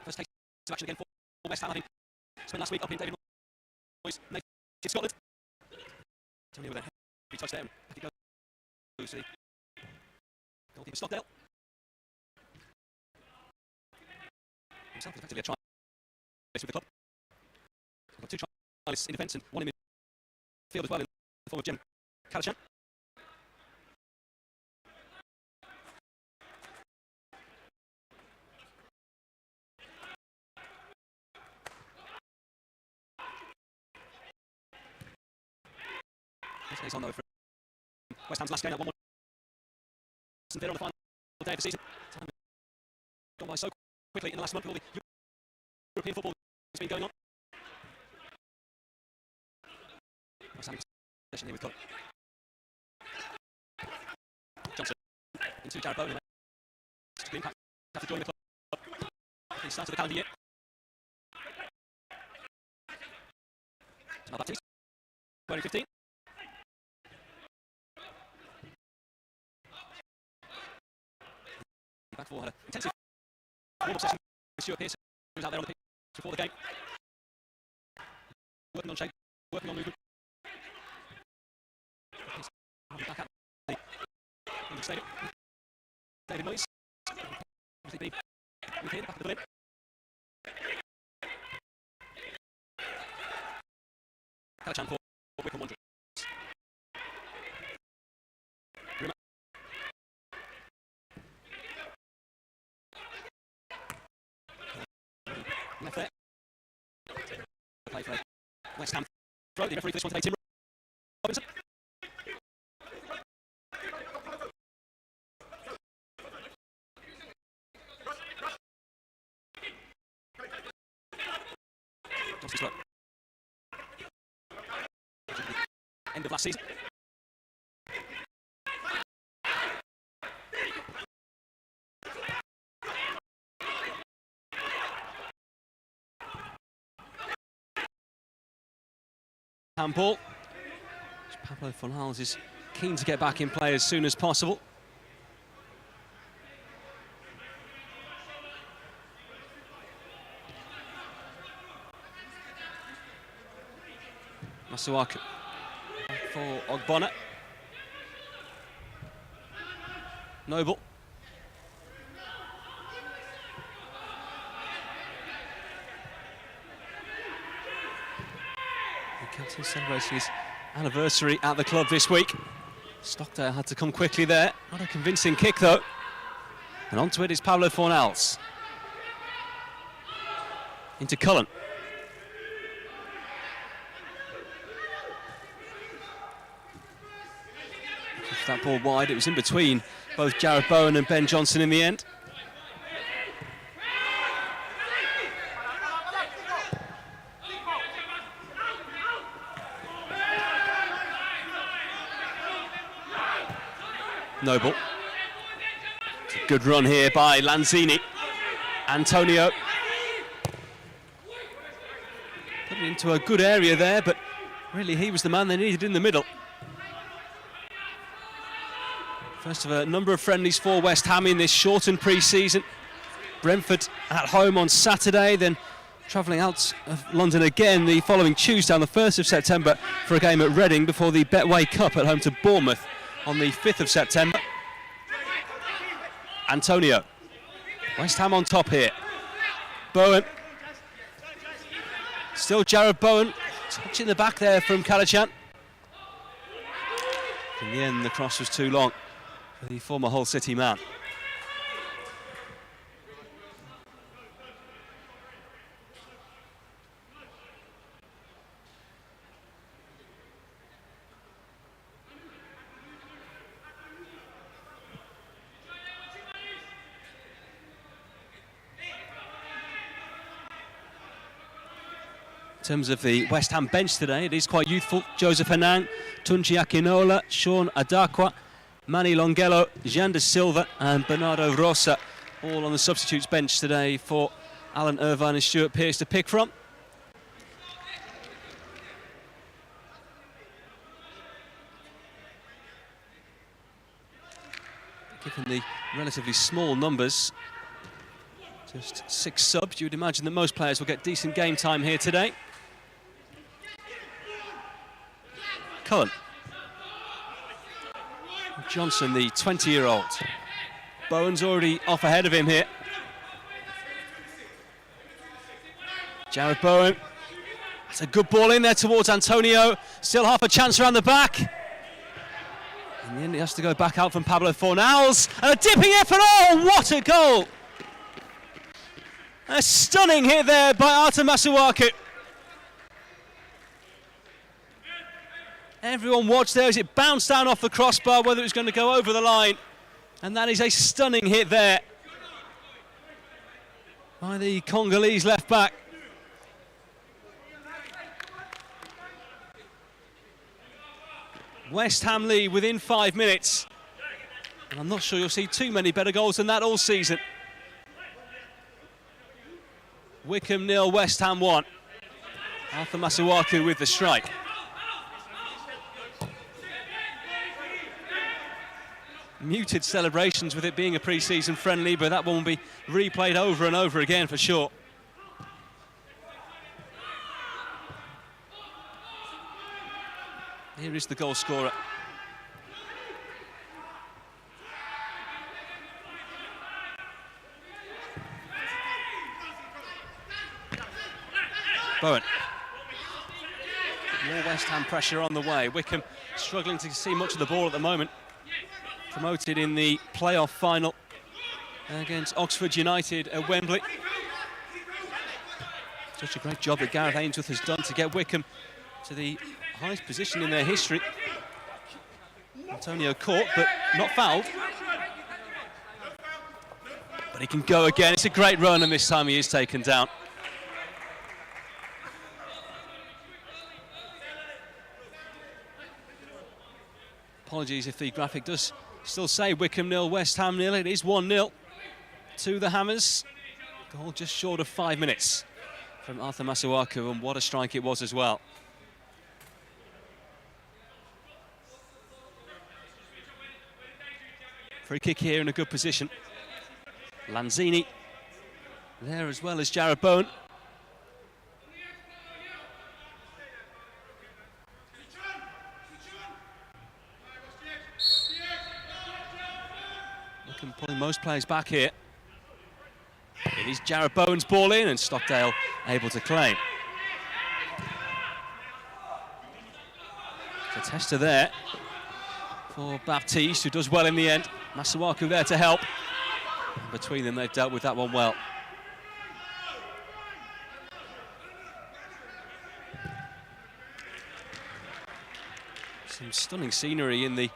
First case of action again for West Ham, having spent last week up in David Moyes' native Scotland. Tony with a heavy touch there, and back it goes to the goalkeeper Stockdale. Himself is effectively a try with the club. He's got 2 tries in defence and 1 in midfield as well in the form of Jem Kalachan. This case on though for West Ham's last game at 1-1 on the final day of the season. Time gone by so quickly in the last month with all the European football that's been going on. West Ham in possession here with Cook. Johnson into Jared Bowen. Green after joining the club. He started the calendar year. Now Baptiste, wearing 15. Back for her intensive warm-up session with Stuart Pearce, who's out there on the pitch before the game. Working on shape, working on movement. Back at the stadium. David Moyes. Obviously being with here, back of the limb. Kalachan for Wycombe Wanderers. Left there. Play for West Ham. Throw the referee for this one today, Tim Robinson. Johnson's look. End of last season. Handball. Pablo Fornals is keen to get back in play as soon as possible. Masuaku for Ogbonna. Noble. The captain celebrating his anniversary at the club this week. Stockdale had to come quickly there. Not a convincing kick though. And onto it is Pablo Fornals. Into Cullen. That ball wide, it was in between both Jared Bowen and Ben Johnson in the end. Noble. It's a good run here by Lanzini. Antonio. Put it into a good area there, but really he was the man they needed in the middle. First of a number of friendlies for West Ham in this shortened pre-season. Brentford at home on Saturday, then travelling out of London again the following Tuesday on the 1st of September for a game at Reading before the Betway Cup at home to Bournemouth on the 5th of September. Antonio. West Ham on top here. Bowen. Still Jared Bowen. Touching the back there from Kalachan. In the end, the cross was too long for the former Hull City man. In terms of the West Ham bench today, it is quite youthful. Joseph Hanang, Tunji Akinola, Sean Adakwa, Manny Longello, Jean de Silva and Bernardo Rosa, all on the substitutes bench today for Alan Irvine and Stuart Pearce to pick from. Given the relatively small numbers Just 6 subs. You would imagine that most players will get decent game time here today. Cullen. Johnson, the 20-year-old. Bowen's already off ahead of him here. Jared Bowen. That's a good ball in there towards Antonio. Still half a chance around the back. In the end, he has to go back out from Pablo Fornals. And a dipping effort. Oh, what a goal! A stunning hit there by Arta Masuaku. Everyone watched there as it bounced down off the crossbar, whether it was going to go over the line. And that is a stunning hit there by the Congolese left back. West Ham lead within 5 minutes. And I'm not sure you'll see too many better goals than that all season. Wycombe 0, West Ham 1. Arthur Masuaku with the strike. Muted celebrations with it being a pre-season friendly, but that one will be replayed over and over again for sure. Here is the goal scorer. Bowen. More West Ham pressure on the way. Wycombe struggling to see much of the ball at the moment. Promoted in the playoff final against Oxford United at Wembley. Such a great job that Gareth Ainsworth has done to get Wycombe to the highest position in their history. Antonio caught, but not fouled. But he can go again. It's a great run, and this time he is taken down. Apologies if the graphic does still say Wycombe 0, West Ham 0. It is 1-0 to the Hammers. Goal just short of 5 minutes from Arthur Masuaku, and what a strike it was as well. Free kick here in a good position. Lanzini there as well as Jared Bowen. Pulling most players back here. It is Jared Bowen's ball in, and Stockdale able to claim. It's a tester there for Baptiste, who does well in the end. Masuaku there to help. And between them, they've dealt with that one well. Some stunning scenery in the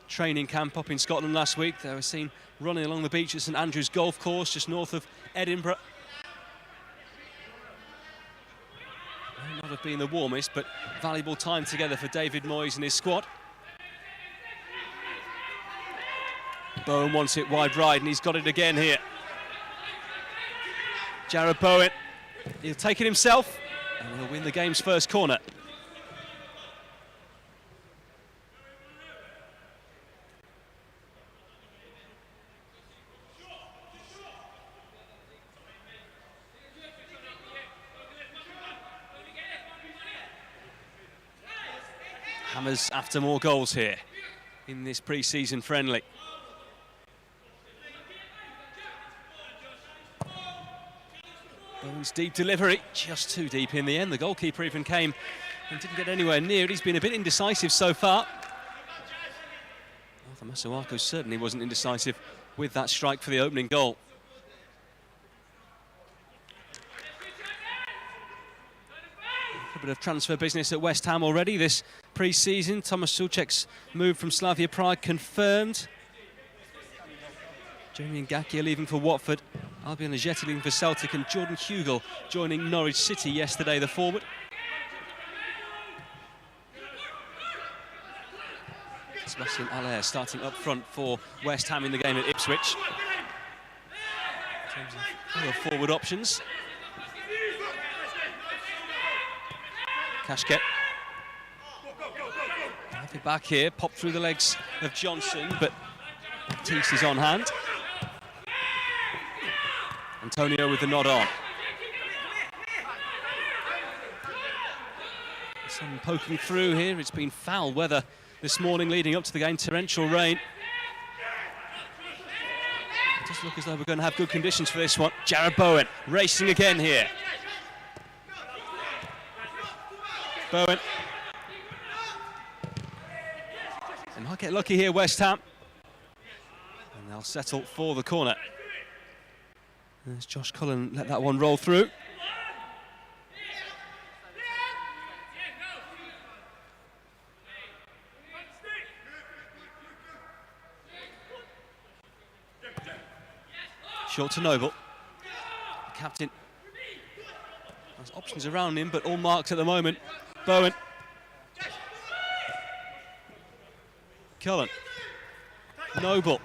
training camp up in Scotland last week. They were seen running along the beach at St Andrews Golf Course, just north of Edinburgh. May not have been the warmest, but valuable time together for David Moyes and his squad. Bowen wants it wide right, and he's got it again here. Jared Bowen, he'll take it himself, and he'll win the game's first corner. Hammers after more goals here in this pre-season friendly. Bowen's deep delivery, just too deep in the end. The goalkeeper even came and didn't get anywhere near it. He's been a bit indecisive so far. Arthur Masuaku certainly wasn't indecisive with that strike for the opening goal. A bit of transfer business at West Ham already this pre-season. Thomas Souček's move from Slavia Prague confirmed. Jamie Ngakia leaving for Watford. Albion Ajeti leaving for Celtic, and Jordan Hugel joining Norwich City yesterday, the forward. Sebastian Haller starting up front for West Ham in the game at Ipswich. In terms of other forward options. Kashket. Have it back here, popped through the legs of Johnson, but Baptiste is on hand. Antonio with the nod on. Some poking through here. It's been foul weather this morning leading up to the game, torrential rain. It does look as though we're going to have good conditions for this one. Jared Bowen racing again here. Bowen. They might get lucky here, West Ham. And they'll settle for the corner. As Josh Cullen let that one roll through. Short to Noble. The captain has options around him, but all marks at the moment. Bowen. Cullen. Noble.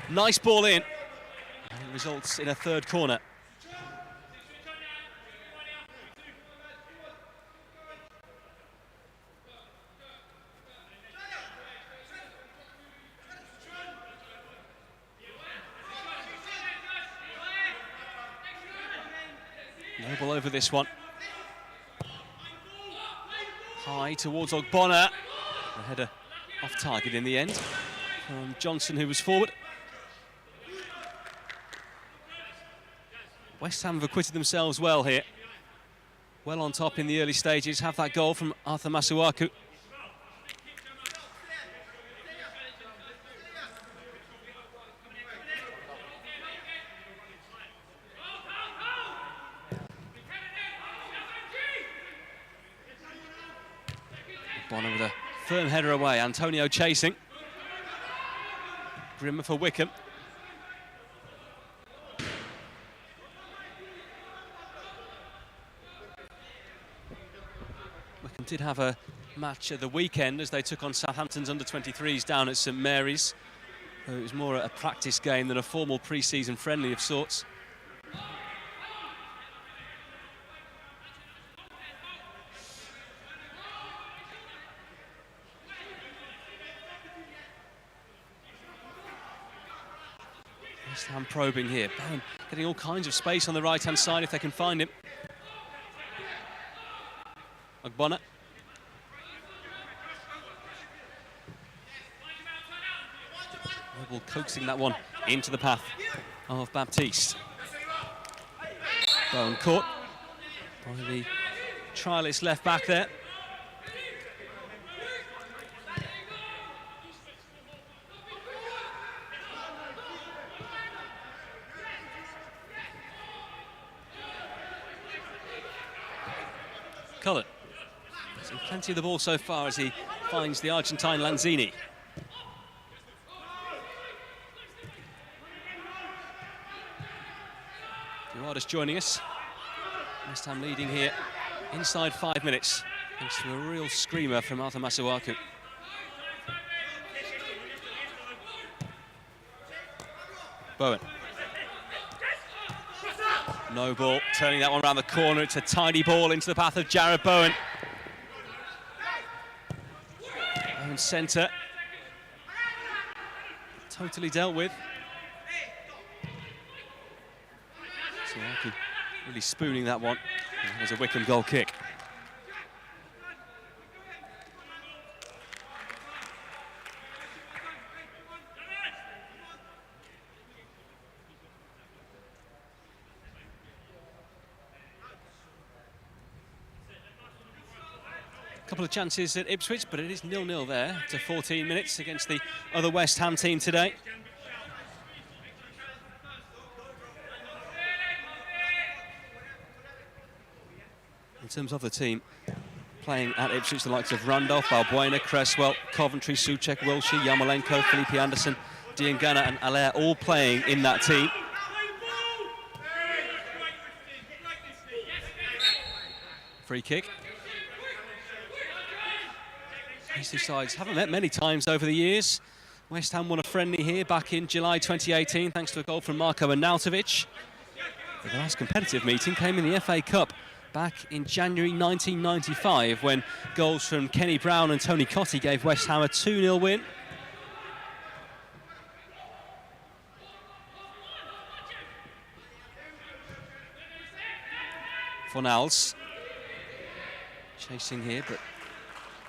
Nice ball in. And it results in a third corner. Noble over this one. High towards Ogbonna. The header off target in the end from Johnson, who was forward. West Ham have acquitted themselves well here. Well on top in the early stages. Have that goal from Arthur Masuaku. Bonner with a firm header away. Antonio chasing. Grimmer for Wycombe. Wycombe did have a match at the weekend as they took on Southampton's under-23s down at St Mary's. It was more a practice game than a formal pre-season friendly of sorts. West Ham probing here. Bowen getting all kinds of space on the right-hand side if they can find him. Ogbonna. Noble coaxing that one into the path of Baptiste. Bowen caught by the trialist left back there. Cullen. Seen plenty of the ball so far as he finds the Argentine Lanzini. Gerardus joining us. West Ham leading here inside 5 minutes, thanks to a real screamer from Arthur Masuaku. Bowen. No ball, turning that one around the corner. It's a tiny ball into the path of Jared Bowen. Bowen centre. Totally dealt with. So really spooning that one. And there's a Wycombe goal kick. Couple of chances at Ipswich, but it is 0-0 there after 14 minutes against the other West Ham team today. In terms of the team playing at Ipswich, the likes of Randolph, Balbuena, Cresswell, Coventry, Souček, Wilshere, Yarmolenko, Felipe Anderson, Diangana and Allaire all playing in that team. Free kick. These two sides haven't met many times over the years. West Ham won a friendly here back in July 2018 thanks to a goal from Marko Arnautovic. But the last competitive meeting came in the FA Cup back in January 1995 when goals from Kenny Brown and Tony Cottee gave West Ham a 2-0 win. Fornals chasing here, but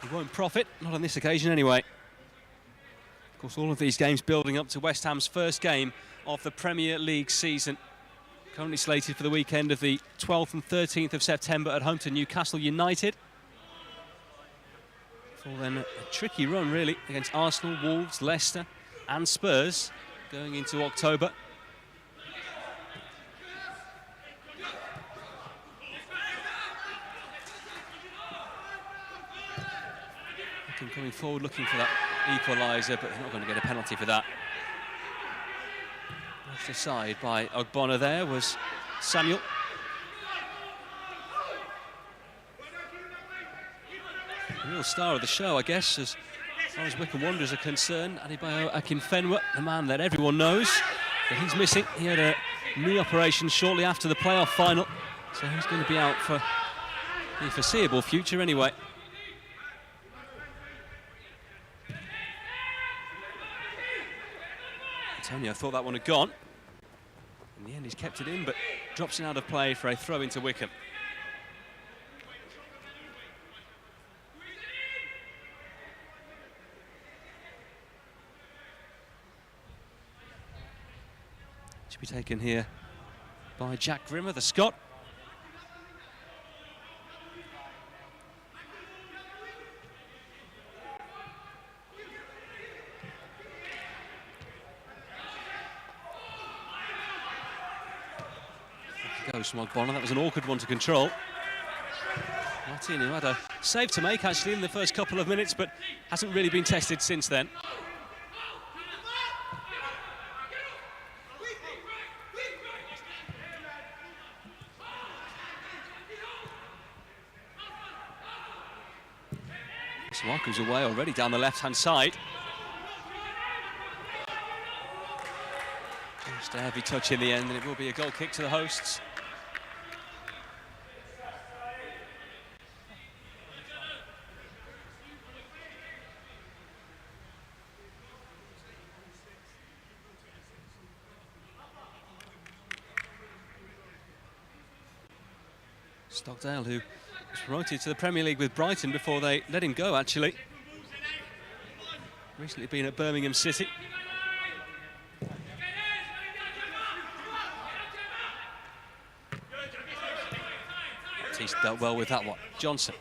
he won't profit, not on this occasion anyway. Of course, all of these games building up to West Ham's first game of the Premier League season. Currently slated for the weekend of the 12th and 13th of September at home to Newcastle United. For then a tricky run, really, against Arsenal, Wolves, Leicester and Spurs going into October. Coming forward, looking for that equaliser, but they're not going to get a penalty for that. Left aside by Ogbonna there was Samuel. The real star of the show, I guess, as far as Wycombe Wanderers are concerned, Adebayo Akinfenwa, the man that everyone knows, but he's missing. He had a knee operation shortly after the playoff final, so he's going to be out for the foreseeable future anyway. Antonio thought that one had gone. In the end, he's kept it in, but drops it out of play for a throw into Wycombe. Should be taken here by Jack Grimmer, the Scot. Goes from Ogbonna. That was an awkward one to control. Martino had a save to make actually in the first couple of minutes, but hasn't really been tested since then. So Wycombe's away already down the left-hand side. Just a heavy touch in the end, and it will be a goal kick to the hosts. Stockdale, who was promoted to the Premier League with Brighton before they let him go, actually. Recently been at Birmingham City. He's dealt well with that one. Johnson.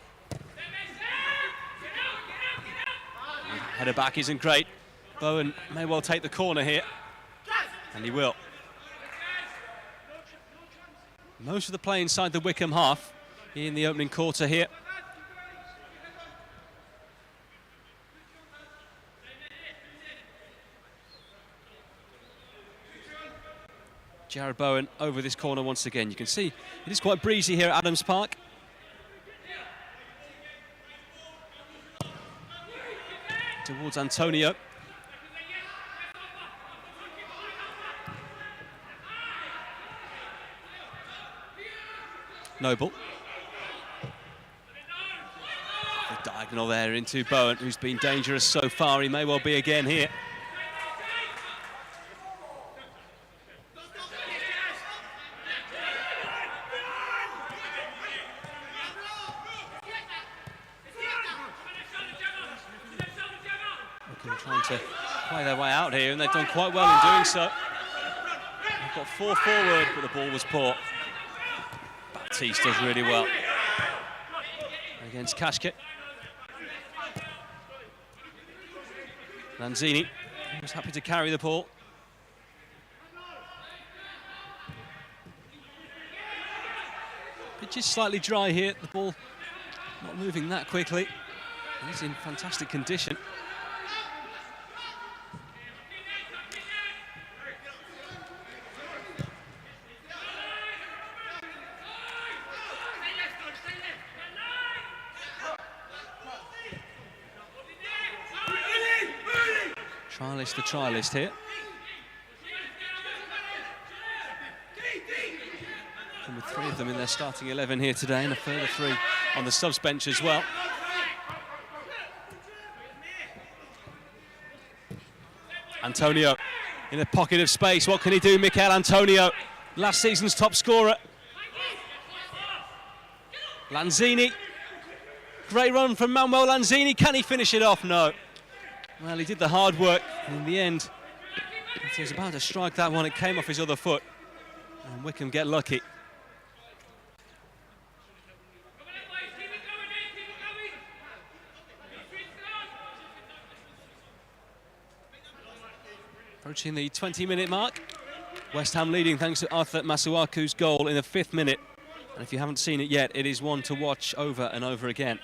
Header back isn't great. Bowen may well take the corner here, and he will. Most of the play inside the Wycombe half in the opening quarter here. Jared Bowen over this corner once again. You can see it is quite breezy here at Adams Park. Towards Antonio. Noble. The diagonal there into Bowen, who's been dangerous so far. He may well be again here. Trying to play their way out here, and they've done quite well in doing so. They've got 4 forward, but the ball was poor. Baptiste does really well against Kashket. Lanzini was happy to carry the ball. Pitch is slightly dry here, the ball not moving that quickly. He's in fantastic condition. Trialist the trialist here. And with 3 of them in their starting 11 here today, and a further 3 on the subs bench as well. Antonio in a pocket of space. What can he do? Mikel Antonio, last season's top scorer. Lanzini. Great run from Manuel Lanzini. Can he finish it off? No. Well, he did the hard work. In the end, he was about to strike that one. It came off his other foot. And Wycombe get lucky. Approaching the 20-minute mark. West Ham leading thanks to Arthur Masuaku's goal in the 5th minute. And if you haven't seen it yet, it is one to watch over and over again.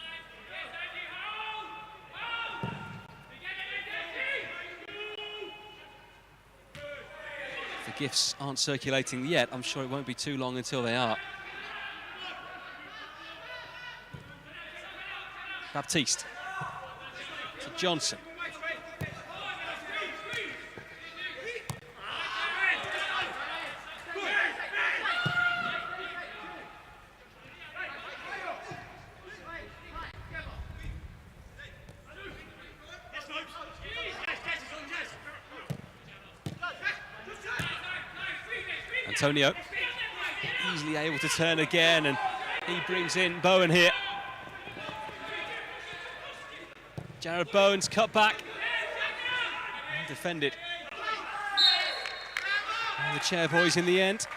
If the gifts aren't circulating yet, I'm sure it won't be too long until they are. Baptiste to Johnson. Antonio easily able to turn again, and he brings in Bowen here. Jared Bowen's cut back. Well defended. And the chair boys in the end.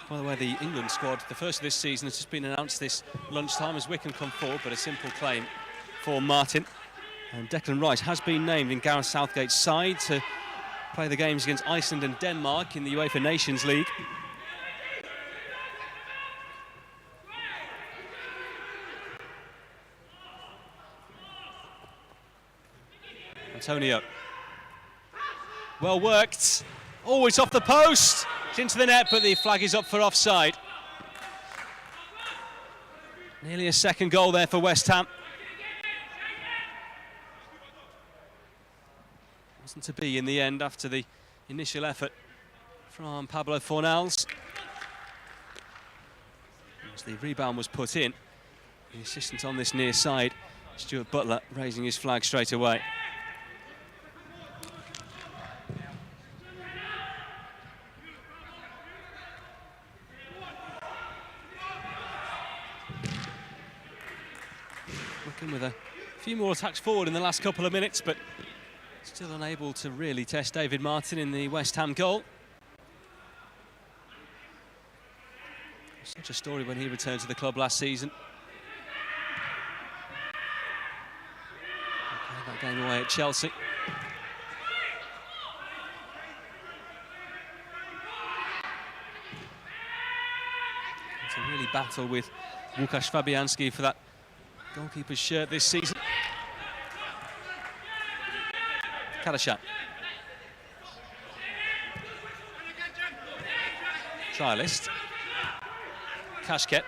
By the way, the England squad, the first of this season, has just been announced this lunchtime as Wycombe come forward, but a simple claim for Martin. And Declan Rice has been named in Gareth Southgate's side to play the games against Iceland and Denmark in the UEFA Nations League. Antonio. Well worked. Always off the post. It's into the net, but the flag is up for offside. Nearly a second goal there for West Ham. Wasn't to be in the end after the initial effort from Pablo Fornals. As the rebound was put in, the assistant on this near side, Stuart Butler, raising his flag straight away. Wycombe with a few more attacks forward in the last couple of minutes, but still unable to really test David Martin in the West Ham goal. Such a story when he returned to the club last season. Played that game away at Chelsea. To really battle with Łukasz Fabianski for that goalkeeper's shirt this season. Kadashan. Trialist. Kashket.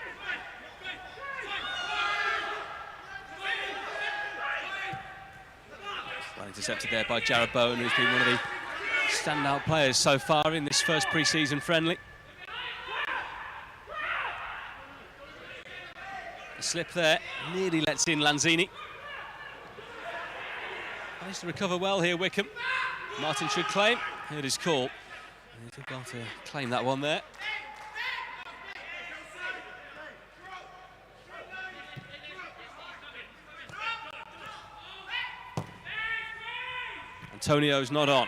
Well intercepted there by Jared Bowen, who's been one of the standout players so far in this first pre-season friendly. A slip there, nearly lets in Lanzini. Managed to recover well here, Wycombe. Martin should claim. Heard his call. He did well to claim that one there. Antonio's not on.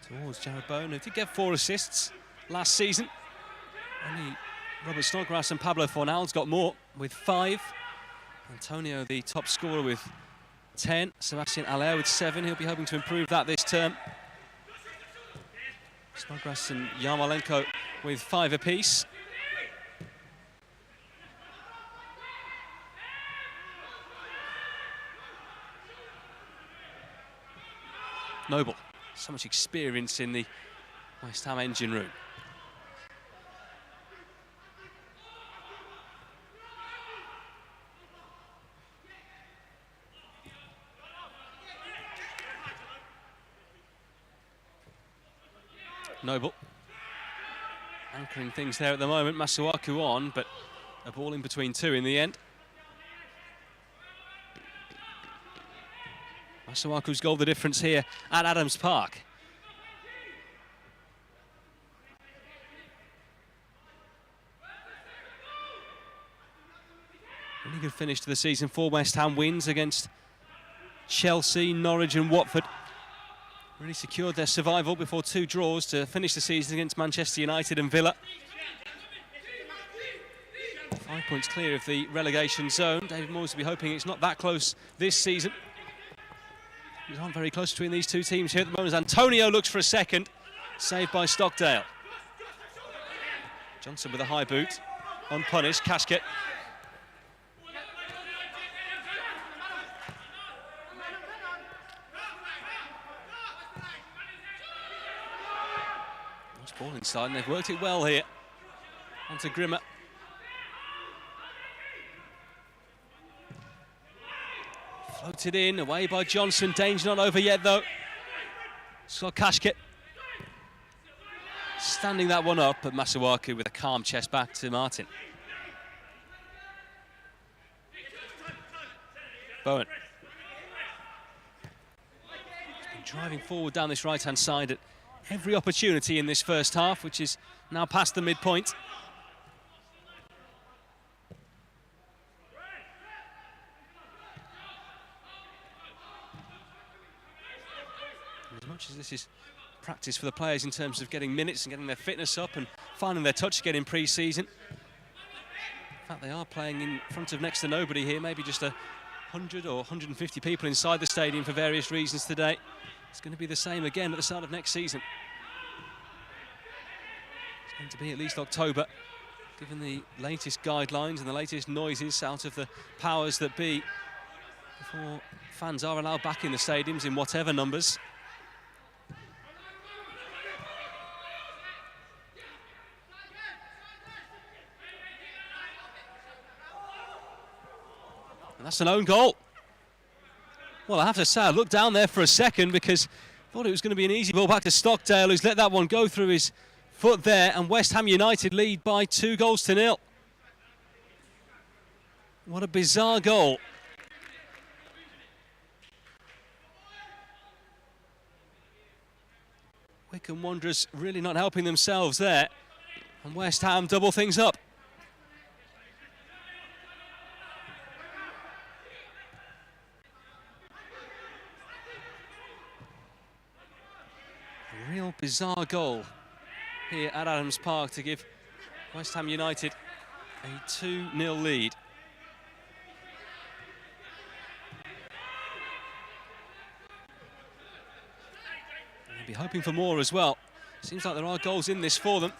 Towards Jared Bowen, who did get 4 assists last season. Only Robert Snodgrass and Pablo Fornals got more with 5. Antonio, the top scorer, with 10. Sebastian Aller with 7. He'll be hoping to improve that this term. Snodgrass and Yarmolenko with 5 apiece. Noble, so much experience in the West Ham engine room. Noble anchoring things there at the moment. Masuaku on, but a ball in between two in the end. Masuaku's goal the difference here at Adams Park. Really good finish to the season for West Ham. Wins against Chelsea, Norwich and Watford. Really secured their survival before two draws to finish the season against Manchester United and Villa. 5 points clear of the relegation zone. David Moyes will be hoping it's not that close this season. Things aren't very close between these two teams here at the moment. Antonio looks for a second, saved by Stockdale. Johnson with a high boot, unpunished. Casket. Ball inside, and they've worked it well here. Onto Grimmer. Floated in, away by Johnson. Danger not over yet, though. Scott Kashket standing that one up, but Masuaku with a calm chest back to Martin. Bowen. He's been driving forward down this right-hand side at every opportunity in this first half, which is now past the midpoint. As much as this is practice for the players in terms of getting minutes and getting their fitness up and finding their touch again in pre-season, in fact they are playing in front of next to nobody here, maybe just 100 or 150 people inside the stadium for various reasons today. It's going to be the same again at the start of next season. It's going to be at least October, given the latest guidelines and the latest noises out of the powers that be, before fans are allowed back in the stadiums in whatever numbers. And that's an own goal. Well, I have to say, I looked down there for a second because I thought it was going to be an easy ball back to Stockdale, who's let that one go through his foot there, and West Ham United lead by 2-0. What a bizarre goal. Wycombe Wanderers really not helping themselves there, and West Ham double things up. A real bizarre goal here at Adams Park to give West Ham United a 2-0 lead. They'll be hoping for more as well. Seems like there are goals in this for them.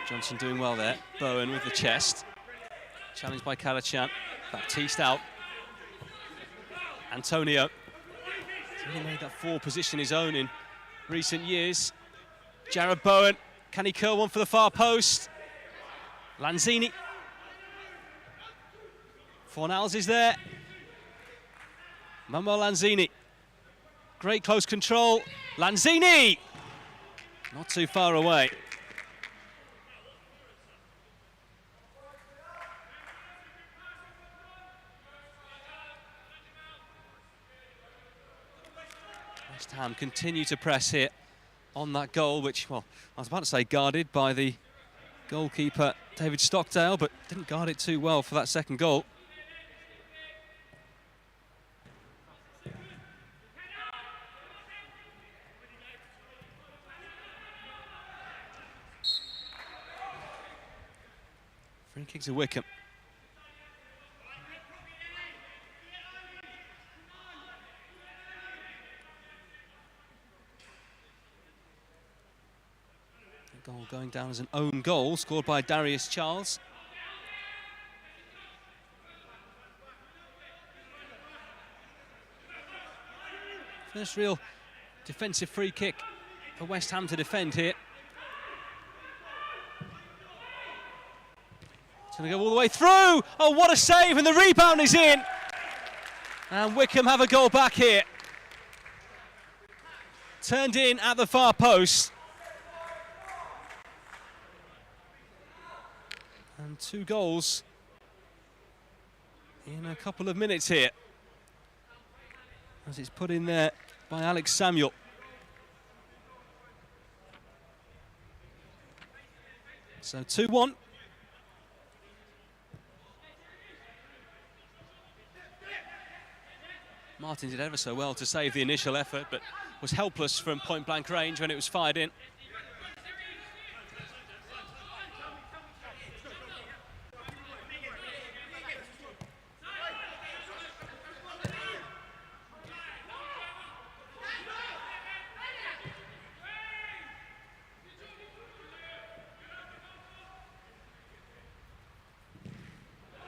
Johnson doing well there. Bowen with the chest. Challenged by Kalachan. Baptiste out. Antonio. He's really made that forward position his own in recent years. Jared Bowen. Can he curl one for the far post? Lanzini. Fornals is there. Manuel Lanzini. Great close control. Lanzini! Not too far away. West Ham continue to press here on that goal, which, well, I was about to say guarded by the goalkeeper David Stockdale, but didn't guard it too well for that second goal. Free kick to Wycombe. Goal going down as an own goal, scored by Darius Charles. First real defensive free kick for West Ham to defend here. It's going to go all the way through. Oh, what a save, and the rebound is in. And Wycombe have a goal back here. Turned in at the far post. And 2 goals in a couple of minutes here, as it's put in there by Alex Samuel. So 2-1. Martin did ever so well to save the initial effort, but was helpless from point-blank range when it was fired in.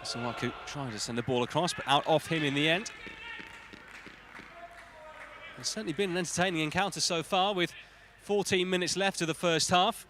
Sawaku trying to send the ball across, but out off him in the end. It's certainly been an entertaining encounter so far, with 14 minutes left of the first half.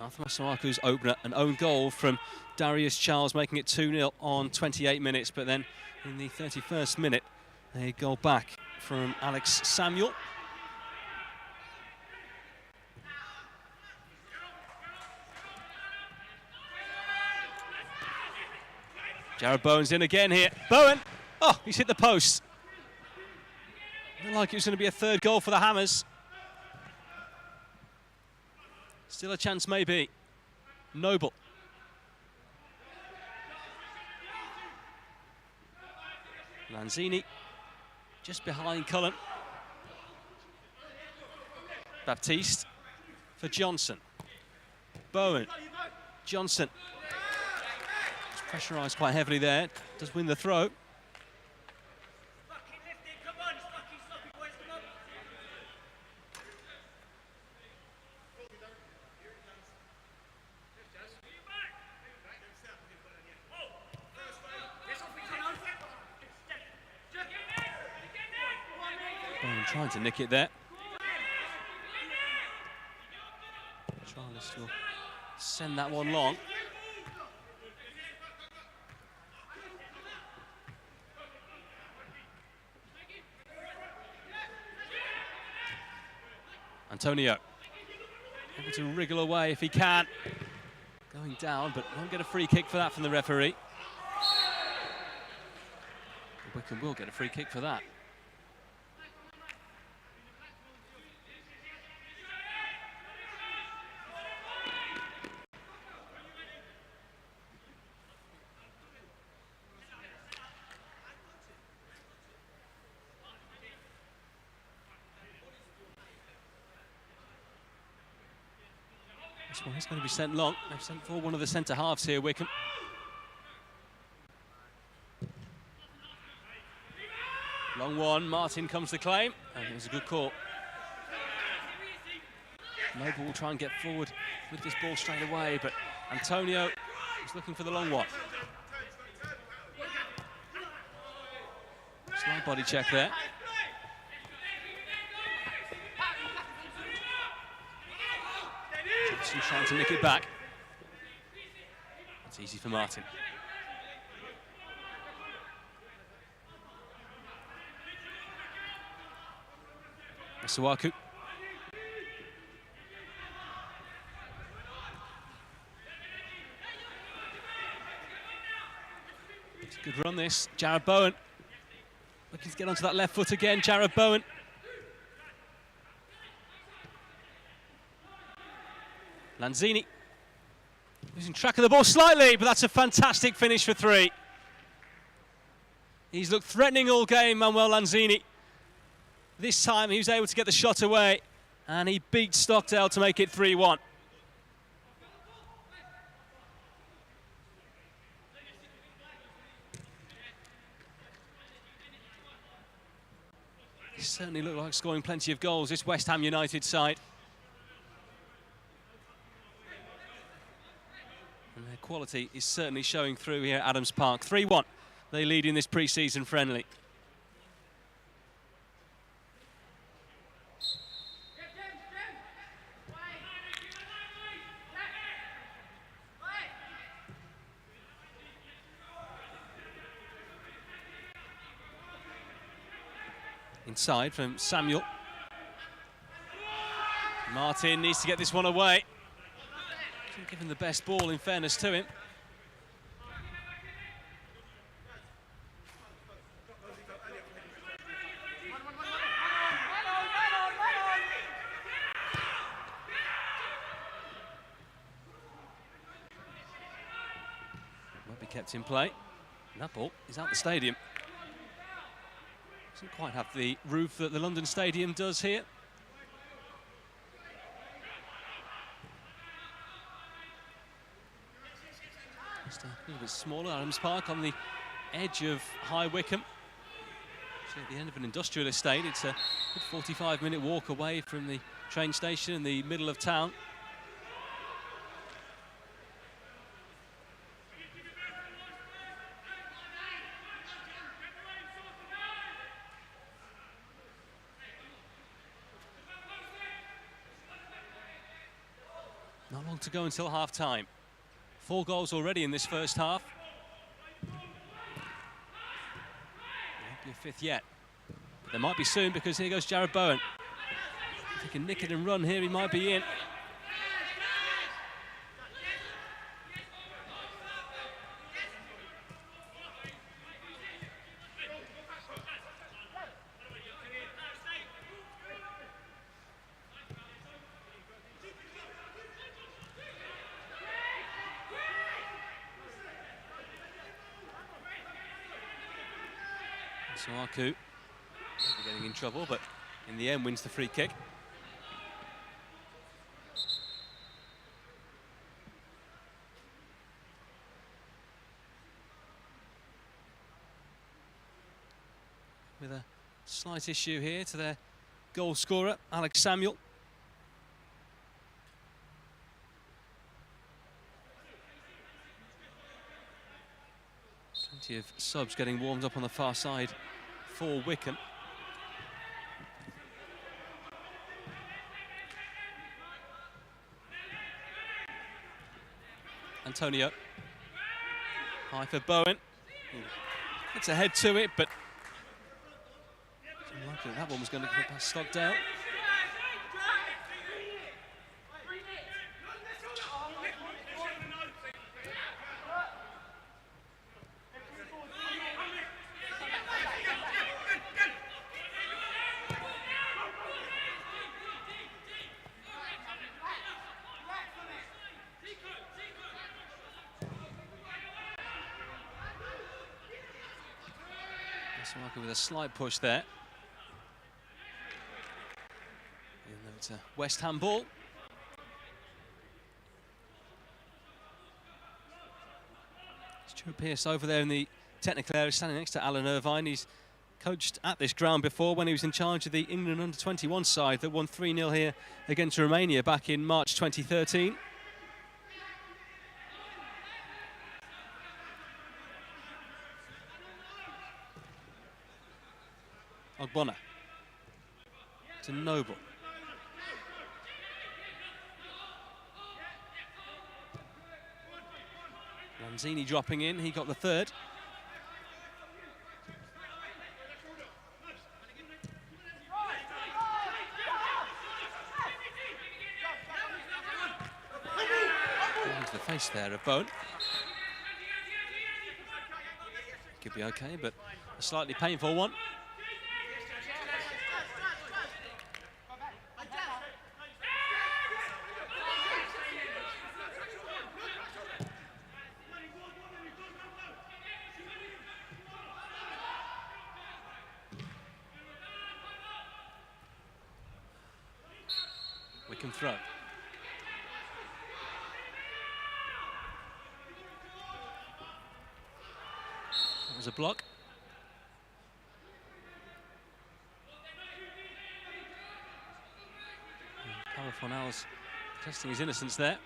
Arthur Sawaku's opener, an own goal from Darius Charles, making it 2-0 on 28 minutes, but then in the 31st minute, a goal back from Alex Samuel. Jared Bowen's in again here. Bowen! Oh, he's hit the post. Looked like it was going to be a third goal for the Hammers. Still a chance, maybe. Noble. Lanzini just behind Cullen. Baptiste for Johnson. Bowen. Johnson. Pressurised quite heavily there. Does win the throw. Trying to nick it there. Charles will send that one long. Antonio able to wriggle away if he can. Going down, but won't get a free kick for that from the referee. Wycombe will get a free kick for that. This one is going to be sent long. They've sent for one of the centre halves here, Wycombe. Long one, Martin comes to claim, and it was a good call. Noble will try and get forward with this ball straight away, but Antonio is looking for the long one. Slight body check there. Johnson trying to nick it back. It's easy for Martin. Sawaku. It's a good run this. Jared Bowen looking to get onto that left foot again. Jared Bowen. Lanzini losing track of the ball slightly, but that's a fantastic finish for 3. He's looked threatening all game, Manuel Lanzini. This time he was able to get the shot away, and he beat Stockdale to make it 3-1. They certainly look like scoring plenty of goals, this West Ham United side. And their quality is certainly showing through here at Adams Park. 3-1, they lead in this pre-season friendly. Inside from Samuel. Martin needs to get this one away. Didn't give him the best ball, in fairness to him. Won't be kept in play. And that ball is out the stadium. Doesn't quite have the roof that the London Stadium does here. Just a little bit smaller, Adams Park on the edge of High Wycombe. Actually at the end of an industrial estate. It's a good 45-minute walk away from the train station in the middle of town. Not long to go until half-time. 4 goals already in this first half. Won't be a fifth yet. But there might be soon, because here goes Jared Bowen. If he can nick it and run here, he might be in. So Arku getting in trouble, but in the end wins the free kick. With a slight issue here to their goal scorer, Alex Samuel. Plenty of subs getting warmed up on the far side for Wycombe. Antonio. High for Bowen. It's ahead to it, but that one was going to go past Stockdale. With a slight push there. Even though it's a West Ham ball. Stuart Pearce over there in the technical area, standing next to Alan Irvine. He's coached at this ground before when he was in charge of the England under-21 side that won 3-0 here against Romania back in March 2013. Ogbonna to Noble. Lanzini dropping in, he got the third. Into the face there of Bowen. Could be okay, but a slightly painful one. Wycombe throw. That was a block. Powerful Now's testing his innocence there.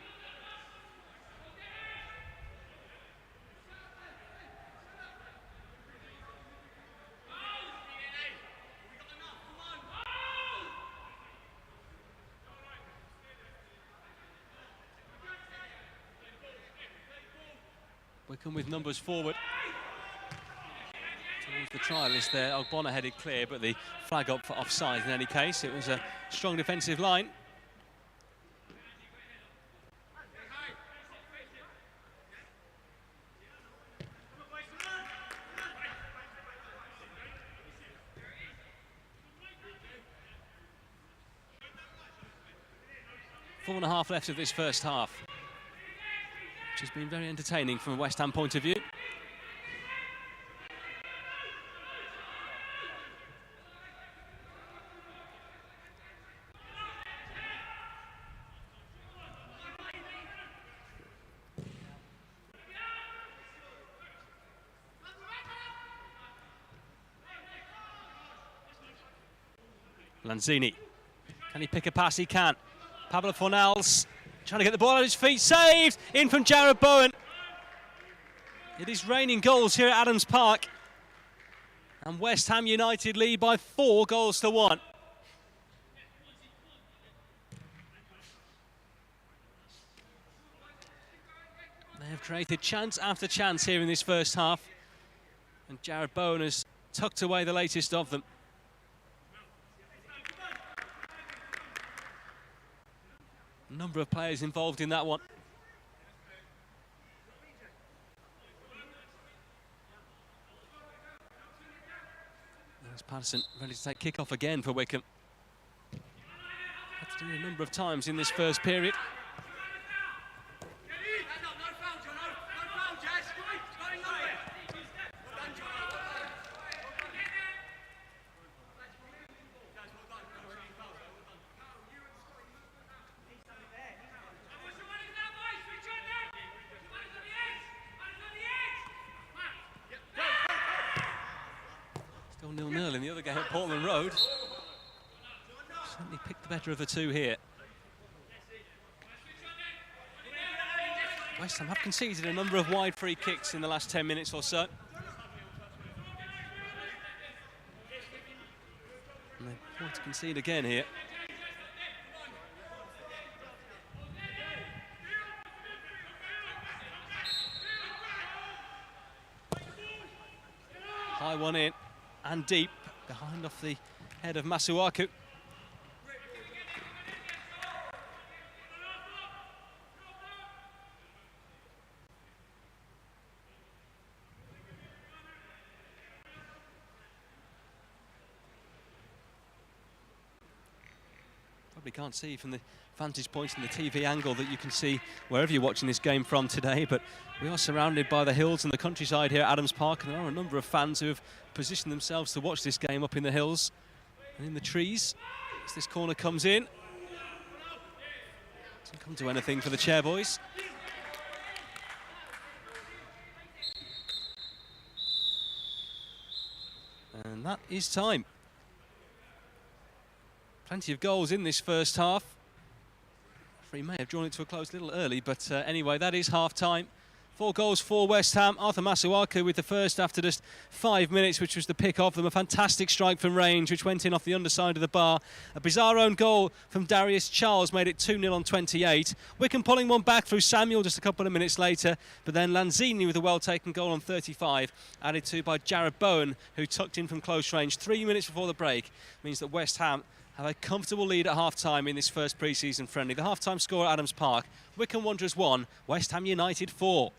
Wycombe with numbers forward. Towards the trialist there, Ogbonna headed clear, but the flag up for offside in any case. It was a strong defensive line. Four and a half left of this first half, which has been very entertaining from a West Ham point of view. Lanzini, can he pick a pass? He can. Pablo Fornals trying to get the ball on his feet, saved in from Jared Bowen. It is raining goals here at Adams Park, and West Ham United lead by 4-1. They have created chance after chance here in this first half, and Jared Bowen has tucked away the latest of them. Number of players involved in that one. There's Patterson ready to take kick-off again for Wycombe. Had to do it a number of times in this first period. Still 0-0 in the other game at Portland Road. Certainly picked the better of the two here. West Ham have conceded a number of wide free kicks in the last 10 minutes or so. And they want to concede again here. High one in and deep behind off the head of Masuaku. Probably can't see from the vantage points and the TV angle that you can see wherever you're watching this game from today, but we are surrounded by the hills and the countryside here at Adams Park, and there are a number of fans who have positioned themselves to watch this game up in the hills and in the trees as this corner comes in. Doesn't come to anything for the Chairboys. And that is time. Plenty of goals in this first half. Referee may have drawn it to a close a little early, but anyway, that is half-time. 4 goals for West Ham. Arthur Masuaku with the first after just 5 minutes, which was the pick of them. A fantastic strike from range, which went in off the underside of the bar. A bizarre own goal from Darius Charles made it 2-0 on 28. Wycombe pulling one back through Samuel just a couple of minutes later, but then Lanzini with a well-taken goal on 35, added to by Jared Bowen, who tucked in from close range 3 minutes before the break. Means that West Ham have a comfortable lead at half-time in this first pre-season friendly. The half-time score at Adams Park, Wycombe Wanderers 1, West Ham United 4.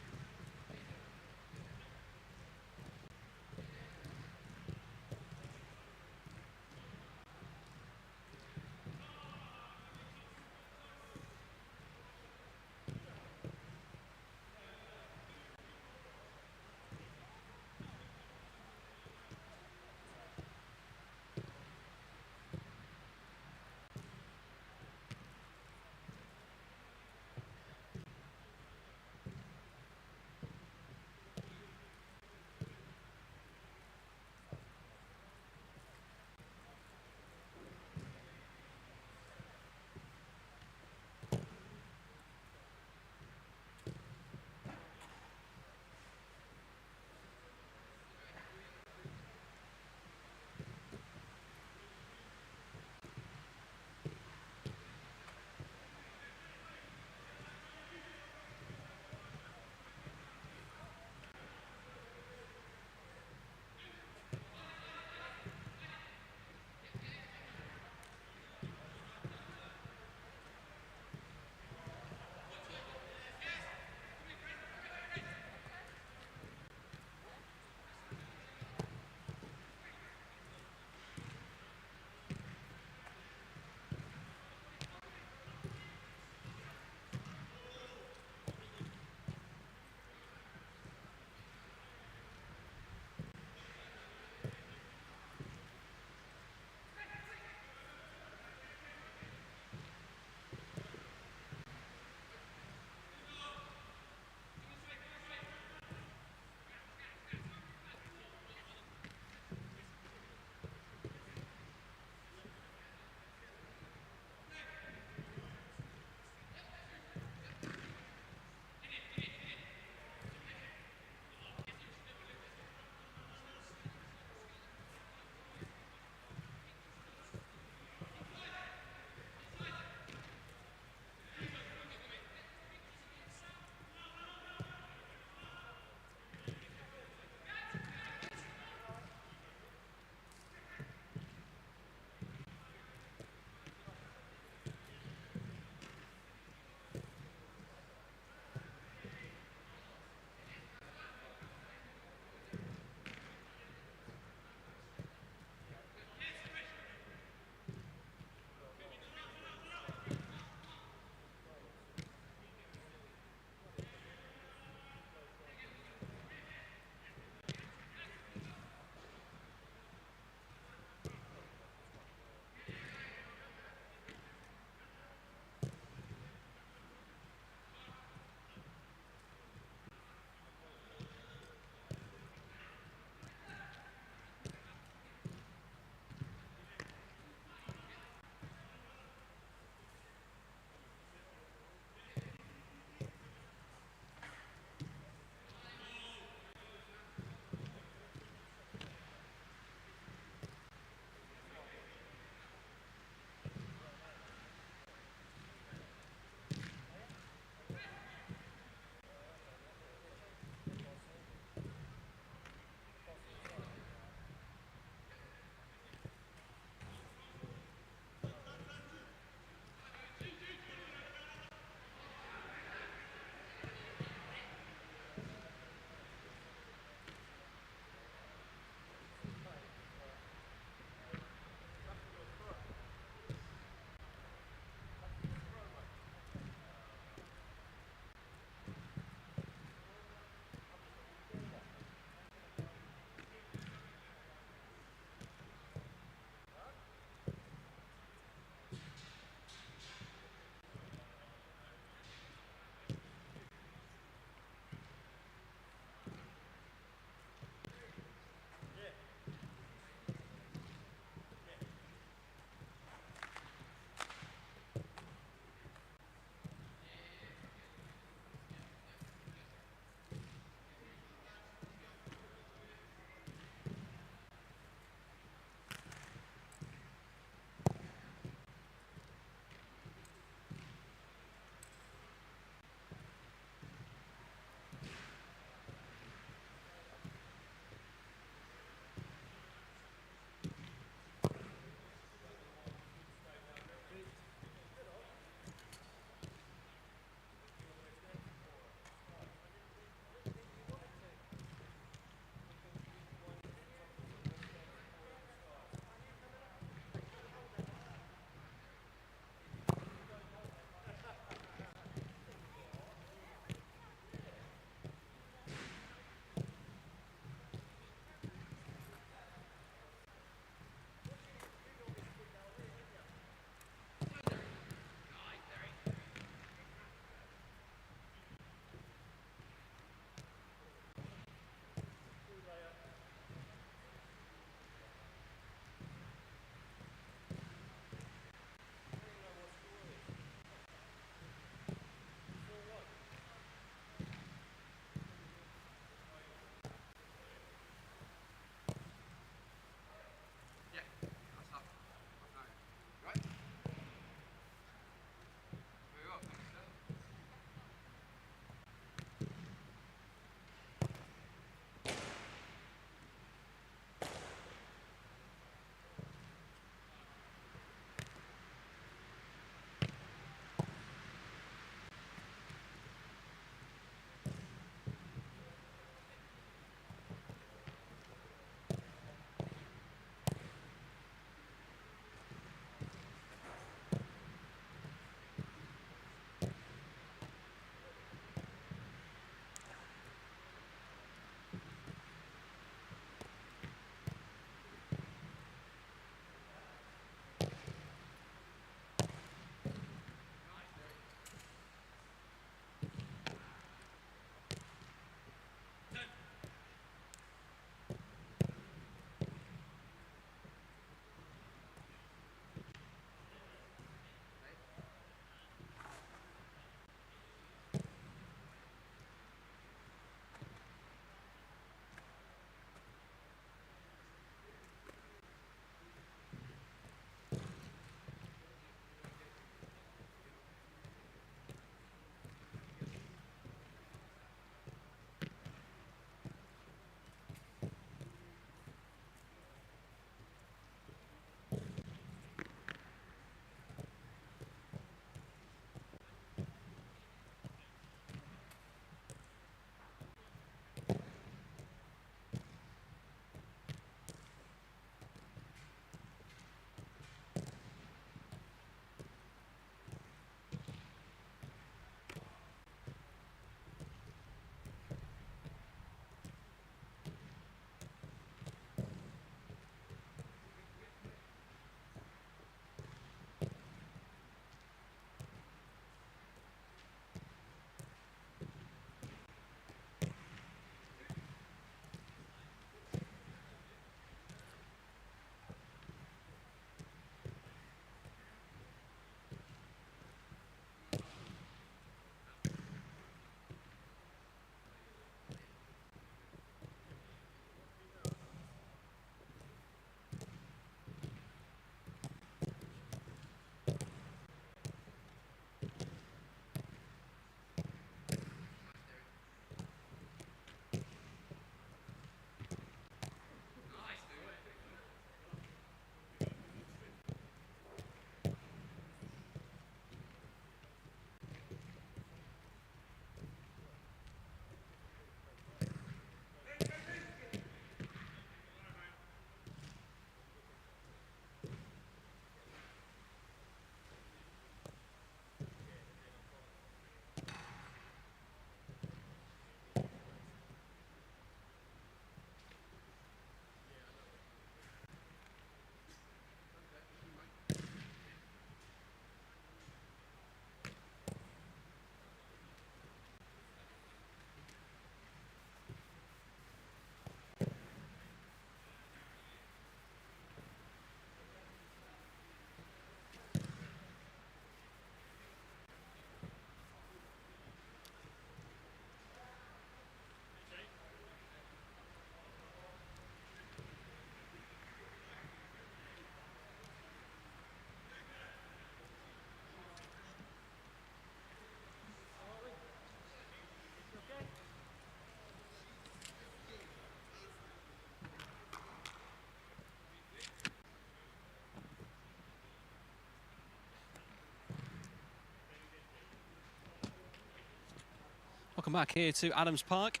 Welcome back here to Adams Park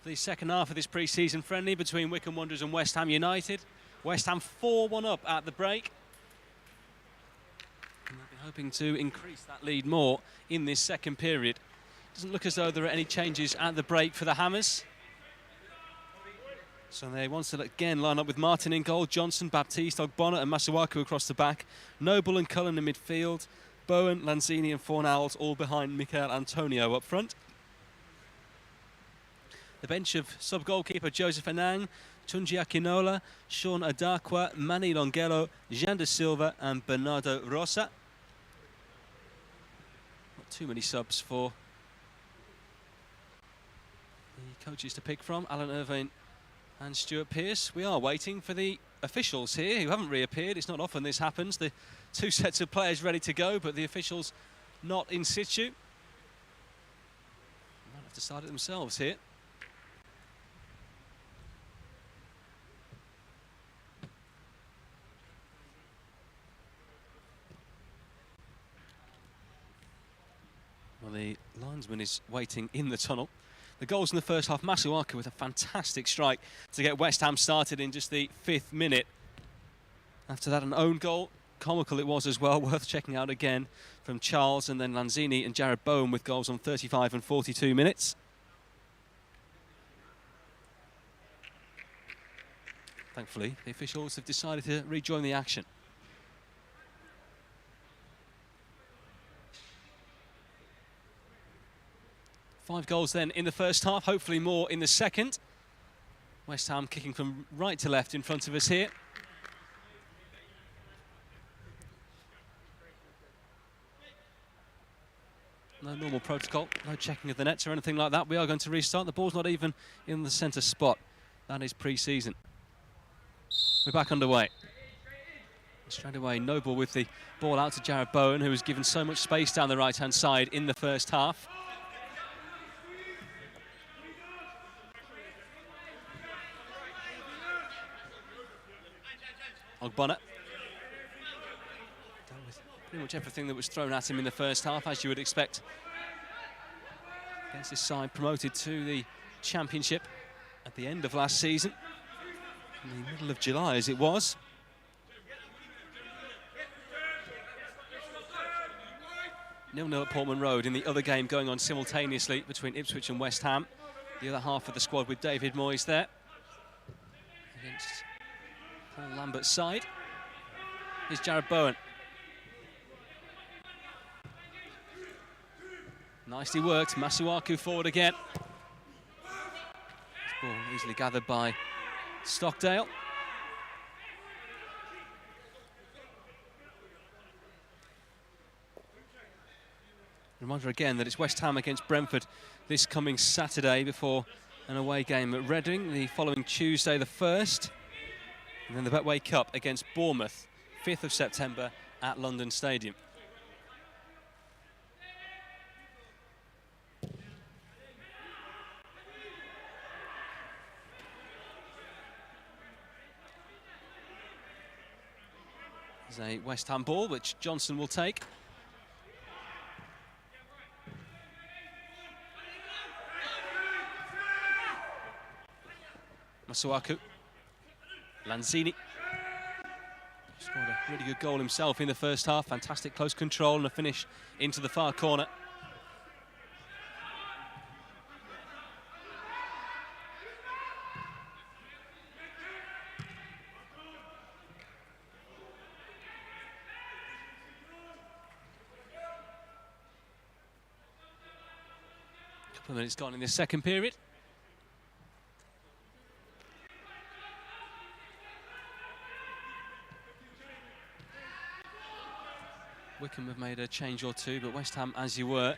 for the second half of this pre-season friendly between Wycombe Wanderers and West Ham United. West Ham 4-1 up at the break. And they'll be hoping to increase that lead more in this second period. Doesn't look as though there are any changes at the break for the Hammers. So they once again line up with Martin in goal, Johnson, Baptiste, Ogbonna and Masuaku across the back, Noble and Cullen in midfield, Bowen, Lanzini and Fornals all behind Michael Antonio up front. The bench of sub-goalkeeper Joseph Anang, Tunji Akinola, Sean Adakwa, Manny Longelo, Jean de Silva and Bernardo Rosa. Not too many subs for the coaches to pick from, Alan Irvine and Stuart Pearce. We are waiting for the officials here who haven't reappeared. It's not often this happens. The two sets of players ready to go, but the officials not in situ. Might have to decide it themselves here. Well, the linesman is waiting in the tunnel. The goals in the first half, Masuaku with a fantastic strike to get West Ham started in just the 5th minute. After that, an own goal. Comical it was as well, worth checking out again from Charles, and then Lanzini and Jared Bowen with goals on 35 and 42 minutes. Thankfully, the officials have decided to rejoin the action. Five goals then in the first half, hopefully more in the second. West Ham kicking from right to left in front of us here. No normal protocol, no checking of the nets or anything like that. We are going to restart. The ball's not even in the centre spot. That is pre-season. We're back underway. Straight away, Noble with the ball out to Jared Bowen, who was given so much space down the right-hand side in the first half. Ogbonna dealt with pretty much everything that was thrown at him in the first half, as you would expect against this side promoted to the Championship at the end of last season, in the middle of July as it was. Nil-nil at Portman Road in the other game going on simultaneously between Ipswich and West Ham. The other half of the squad with David Moyes there against Paul Lambert's side. Here's Jared Bowen. Nicely worked. Masuaku forward again. This ball easily gathered by Stockdale. Reminder again that it's West Ham against Brentford this coming Saturday before an away game at Reading the following Tuesday the 1st. And then the Betway Cup against Bournemouth, 5th of September at London Stadium. There's a West Ham ball, which Johnson will take. Masuaku. Lanzini scored a really good goal himself in the first half. Fantastic close control and a finish into the far corner. A couple of minutes gone in this second period. Wycombe have made a change or two, but West Ham, as you were.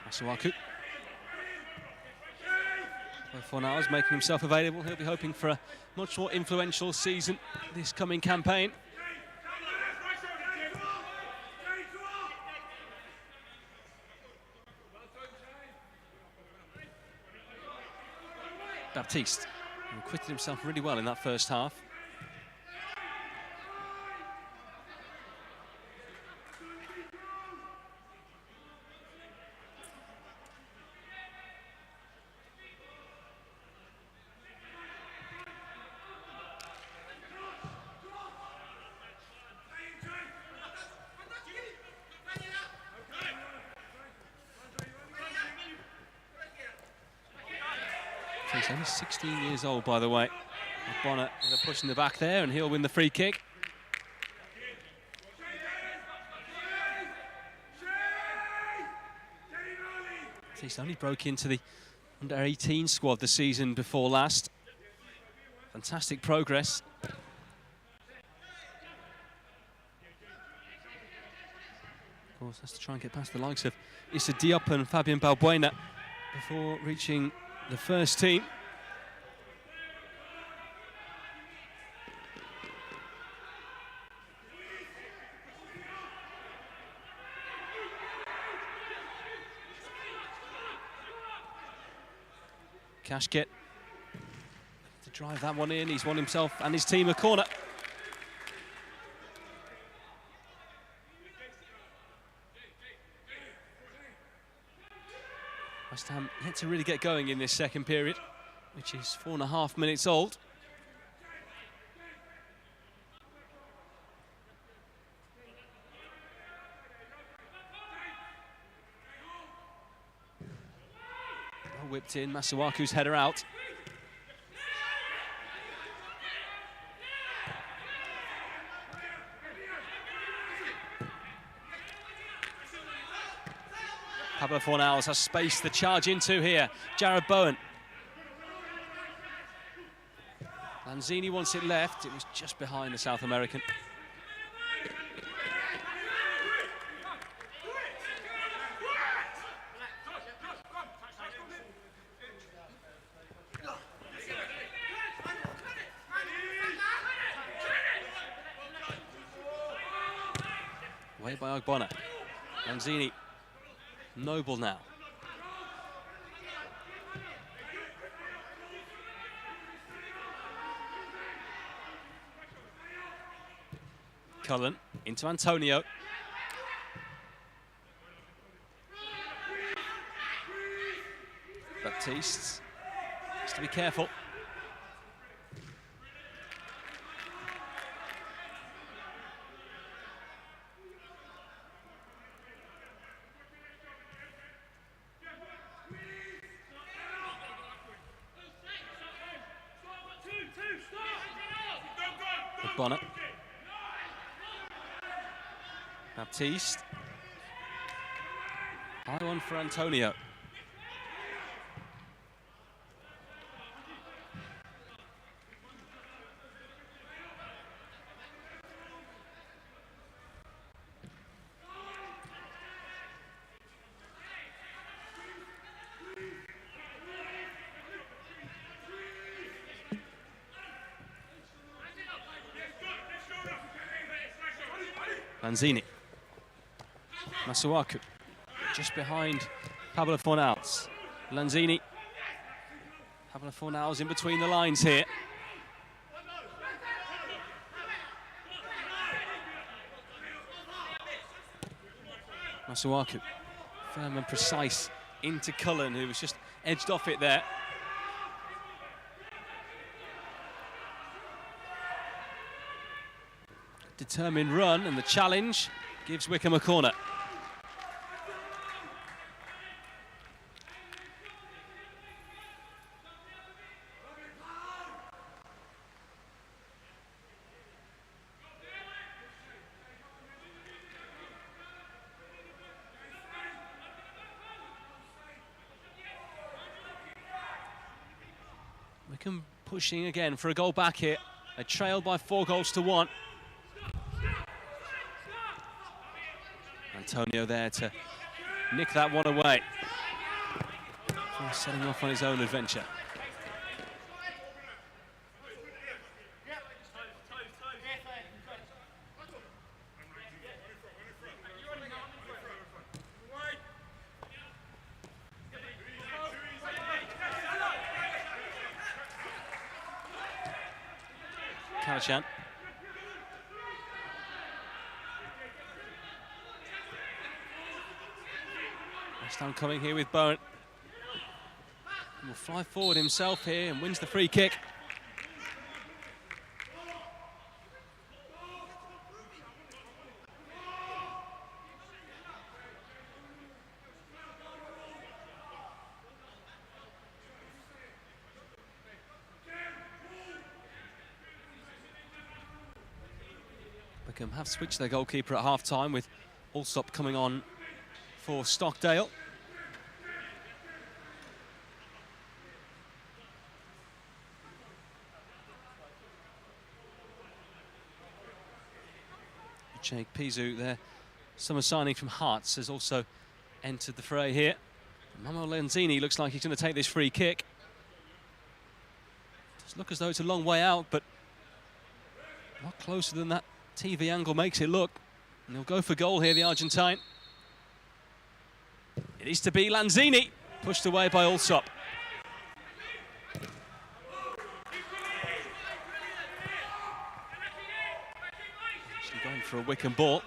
Masuaku. Fornals making himself available. He'll be hoping for a much more influential season this coming campaign. Baptiste, who acquitted himself really well in that first half. He's only 16 years old, by the way. Bonner with a push in the back there, and he'll win the free kick. He's only broke into the under-18 squad the season before last. Fantastic progress. Of course, has to try and get past the likes of Issa Diop and Fabien Balbuena before reaching the first team. Kashket to drive that one in. He's won himself and his team a corner. West Ham yet to really get going in this second period, which is 4.5 minutes old. Well whipped in, Masuaku's header out. Pablo Fornals has space to charge into here. Jared Bowen. Lanzini wants it left. It was just behind the South American. Away by Ogbonna. Lanzini. Noble now. Cullen into Antonio. Baptiste has to be careful. Bonner. Baptiste. High one for Antonio. Lanzini. Masuaku just behind Pablo Fornals. Lanzini. Pablo Fornals in between the lines here. Masuaku, firm and precise into Cullen, who was just edged off it there. Determined run, and the challenge gives Wycombe a corner. Wycombe pushing again for a goal back here. They trailed by 4-1. Antonio there to nick that one away. Setting off on his own adventure. Karashan. West Ham coming here with Bowen. Will fly forward himself here and wins the free kick. Wycombe have switched their goalkeeper at half-time, with Allsop coming on for Stockdale. Jake Pizu, their summer signing from Hearts, has also entered the fray here. Mamo Lanzini looks like he's going to take this free kick. Does look as though it's a long way out, but a lot closer than that TV angle makes it look. And he'll go for goal here, the Argentine. It is to be Lanzini, pushed away by Allsop. Actually going for a Wycombe ball.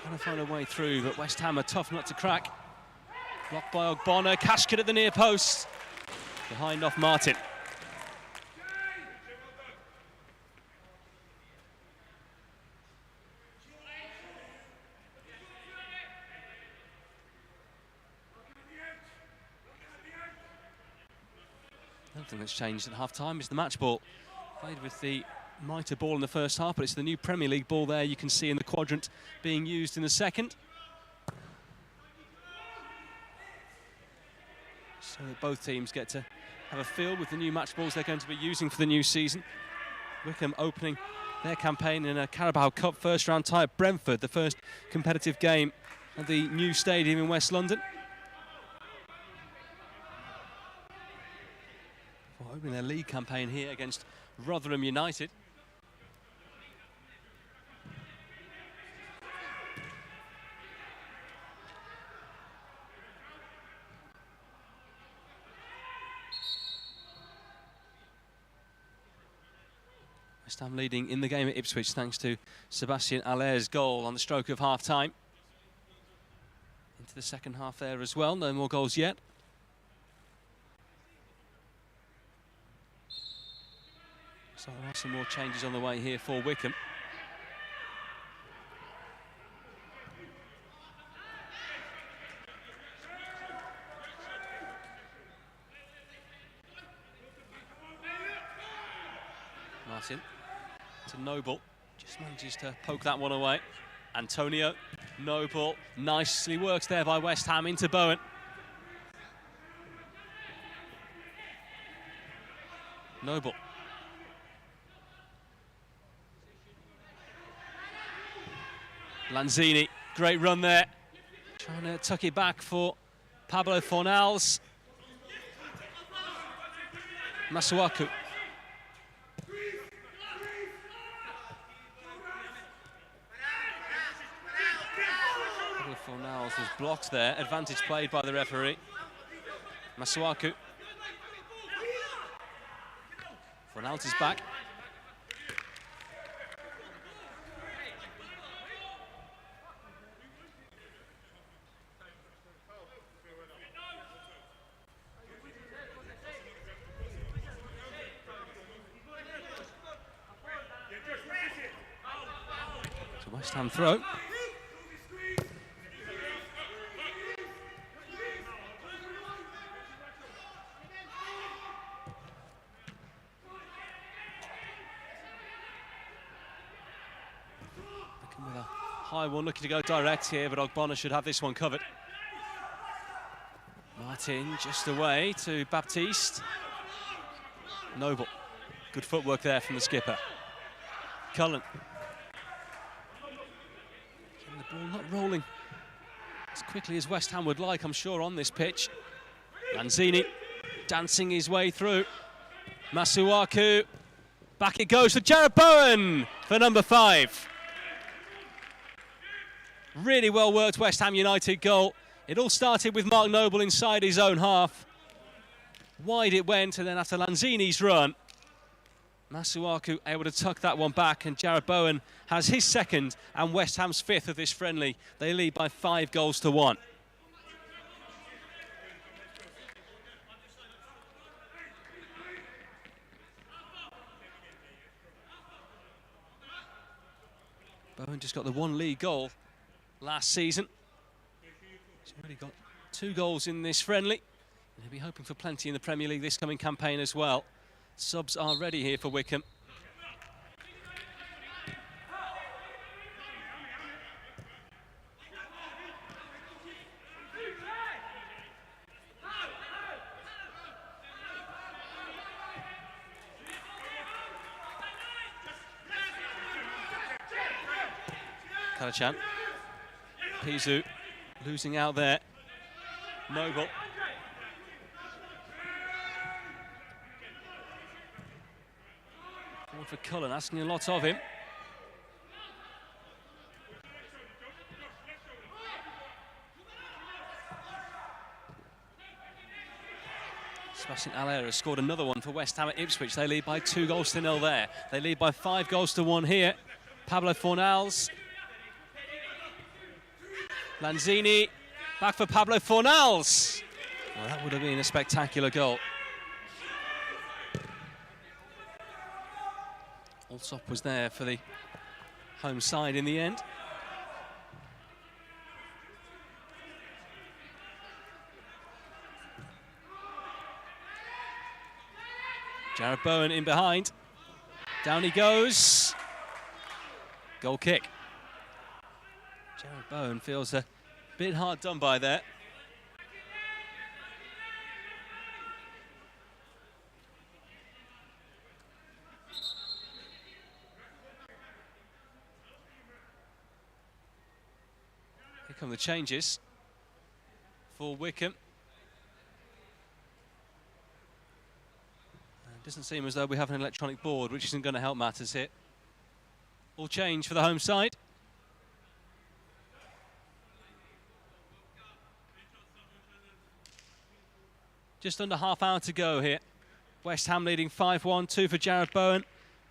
Trying to find a way through, but West Ham are tough nut to crack. Blocked by Ogbonna, Kashkett at the near post. Behind off Martin. Another thing that's changed at half-time is the match ball. Played with the mitre ball in the first half, but it's the new Premier League ball there you can see in the quadrant being used in the second. So that both teams get to have a feel with the new match balls they're going to be using for the new season. Wycombe opening their campaign in a Carabao Cup first round tie at Brentford, the first competitive game at the new stadium in West London. For opening their league campaign here against Rotherham United. West Ham leading in the game at Ipswich thanks to Sebastian Aller's goal on the stroke of half-time. Into the second half there as well, no more goals yet. So there are some more changes on the way here for Wycombe. Martin to Noble, just manages to poke that one away. Antonio, Noble, nicely works there by West Ham into Bowen. Noble. Lanzini, great run there. Trying to tuck it back for Pablo Fornals. Masuaku. Pablo Fornals was blocked there. Advantage played by the referee. Masuaku. Fornals is back. West Ham throw. With a high one, looking to go direct here, but Ogbonna should have this one covered. Martin just away to Baptiste. Noble. Good footwork there from the skipper. Cullen. Ball not rolling as quickly as West Ham would like, I'm sure, on this pitch. Lanzini dancing his way through. Masuaku. Back it goes for Jared Bowen for number 5. Really well worked West Ham United goal. It all started with Mark Noble inside his own half. Wide it went, and then after Lanzini's run, Masuaku able to tuck that one back, and Jared Bowen has his second and West Ham's 5th of this friendly. They lead by 5-1. Bowen just got the 1 league goal last season. He's already got 2 goals in this friendly. He'll be hoping for plenty in the Premier League this coming campaign as well. Subs are ready here for Wycombe. Kalachan. Pizu losing out there. Noble. Forward for Cullen, asking a lot of him. Sebastian Aller has scored another one for West Ham at Ipswich. They lead by 2-0 there. They lead by 5-1 here. Pablo Fornals. Lanzini, back for Pablo Fornals. Well, that would have been a spectacular goal. Alsop was there for the home side in the end. Jared Bowen in behind. Down he goes. Goal kick. Jared Bowen feels a bit hard done by there. Here come the changes for Wycombe. It doesn't seem as though we have an electronic board, which isn't going to help matters here. All change for the home side. Just under half hour to go here. West Ham leading 5-1, 2 for Jared Bowen,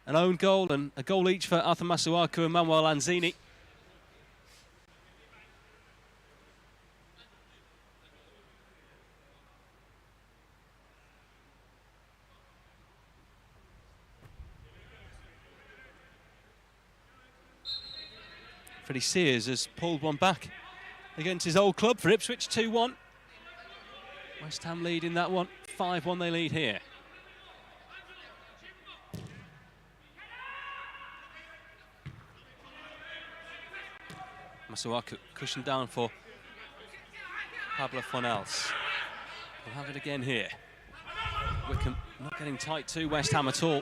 an own goal and a goal each for Arthur Masuaku and Manuel Lanzini. Freddie Sears has pulled one back against his old club for Ipswich, 2-1. West Ham lead in that one, 5-1 they lead here. Masuaku cushioned down for Pablo Fornals. We'll have it again here. Wycombe not getting tight to West Ham at all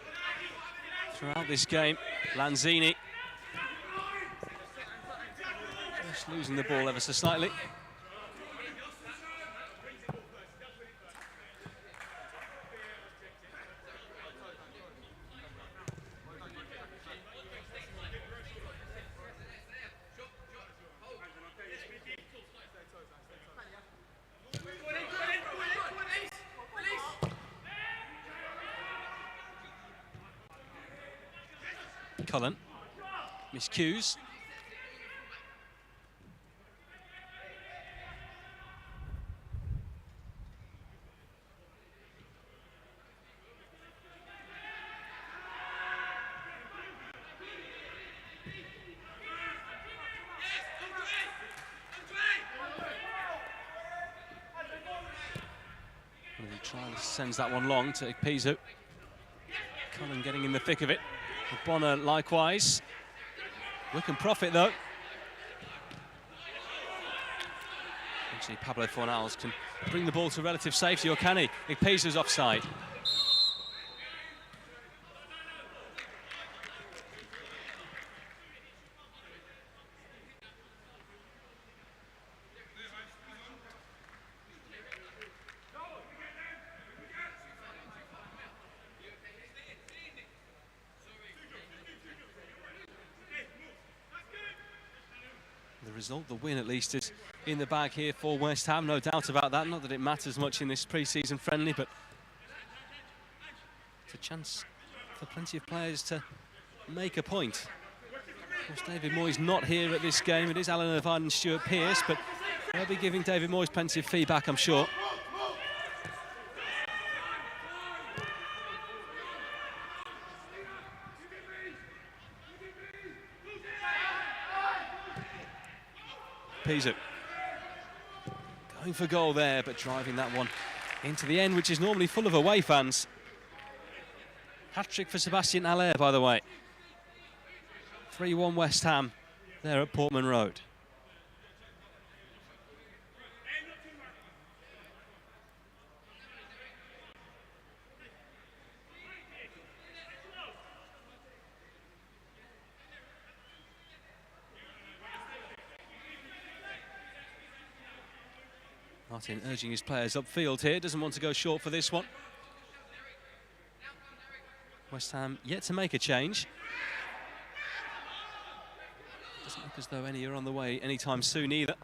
throughout this game. Lanzini just losing the ball ever so slightly. Cullen miscues. Sends that one long to Ikpeazu. Cullen getting in the thick of it. Bonner likewise. Wycombe profit though. Actually, Pablo Fornals can bring the ball to relative safety, or can he? Ikpeazu's offside. result. The win, at least, is in the bag here for West Ham, no doubt about that. Not that it matters much in this pre-season friendly, but it's a chance for plenty of players to make a point. Of course, David Moyes not here at this game. It is Alan Irvine and Stuart Pearce, but they'll be giving David Moyes plenty of feedback, I'm sure. Pizzo going for goal there, but driving that one into the end, which is normally full of away fans. Hat-trick for Sebastian Haller, by the way. 3-1 West Ham there at Portman Road. Martin urging his players upfield here, doesn't want to go short for this one. West Ham yet to make a change. Doesn't look as though any are on the way anytime soon either.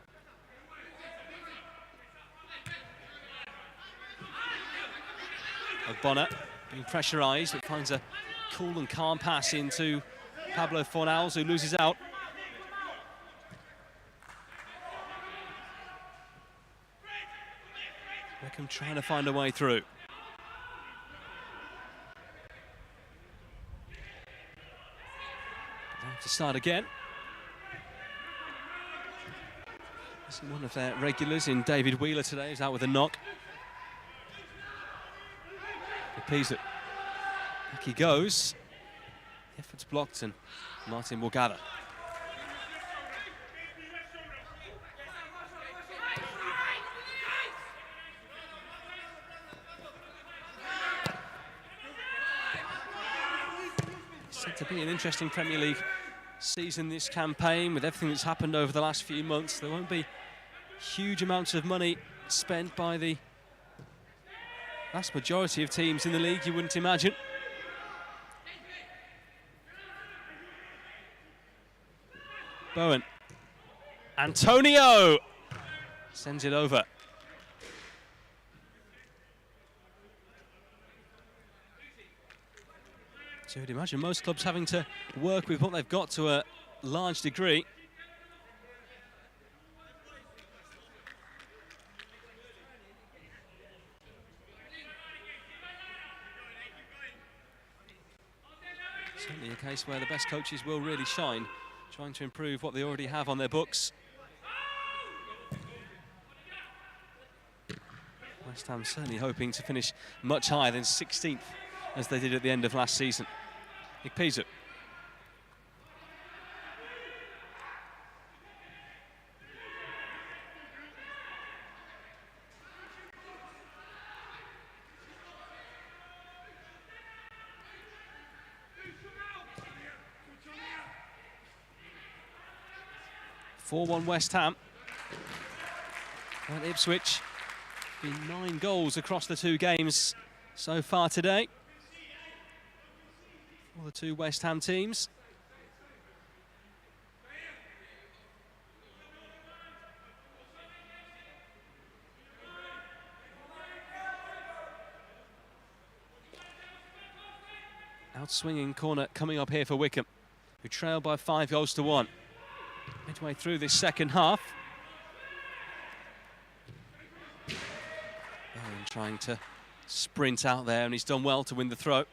Bonner being pressurised, but finds a cool and calm pass into Pablo Fornals, who loses out. Wycombe trying to find a way through. To start again. This is one of their regulars in David Wheeler today, who's out with a knock. Appease it. Back he goes. Effort's blocked and Martin will gather. It's said to be an interesting Premier League season, this campaign, with everything that's happened over the last few months. There won't be huge amounts of money spent by the vast majority of teams in the league, you wouldn't imagine. Bowen. Antonio sends it over. So you'd imagine most clubs having to work with what they've got to a large degree. Certainly a case where the best coaches will really shine, trying to improve what they already have on their books. West Ham certainly hoping to finish much higher than 16th, as they did at the end of last season. Ikpeazu. (4-1) West Ham. And Ipswich, been 9 goals across the 2 games so far today for the 2 West Ham teams. Out-swinging corner coming up here for Wycombe, who trail by 5 goals to 1. Midway through this second half. Owen trying to sprint out there, and he's done well to win the throw.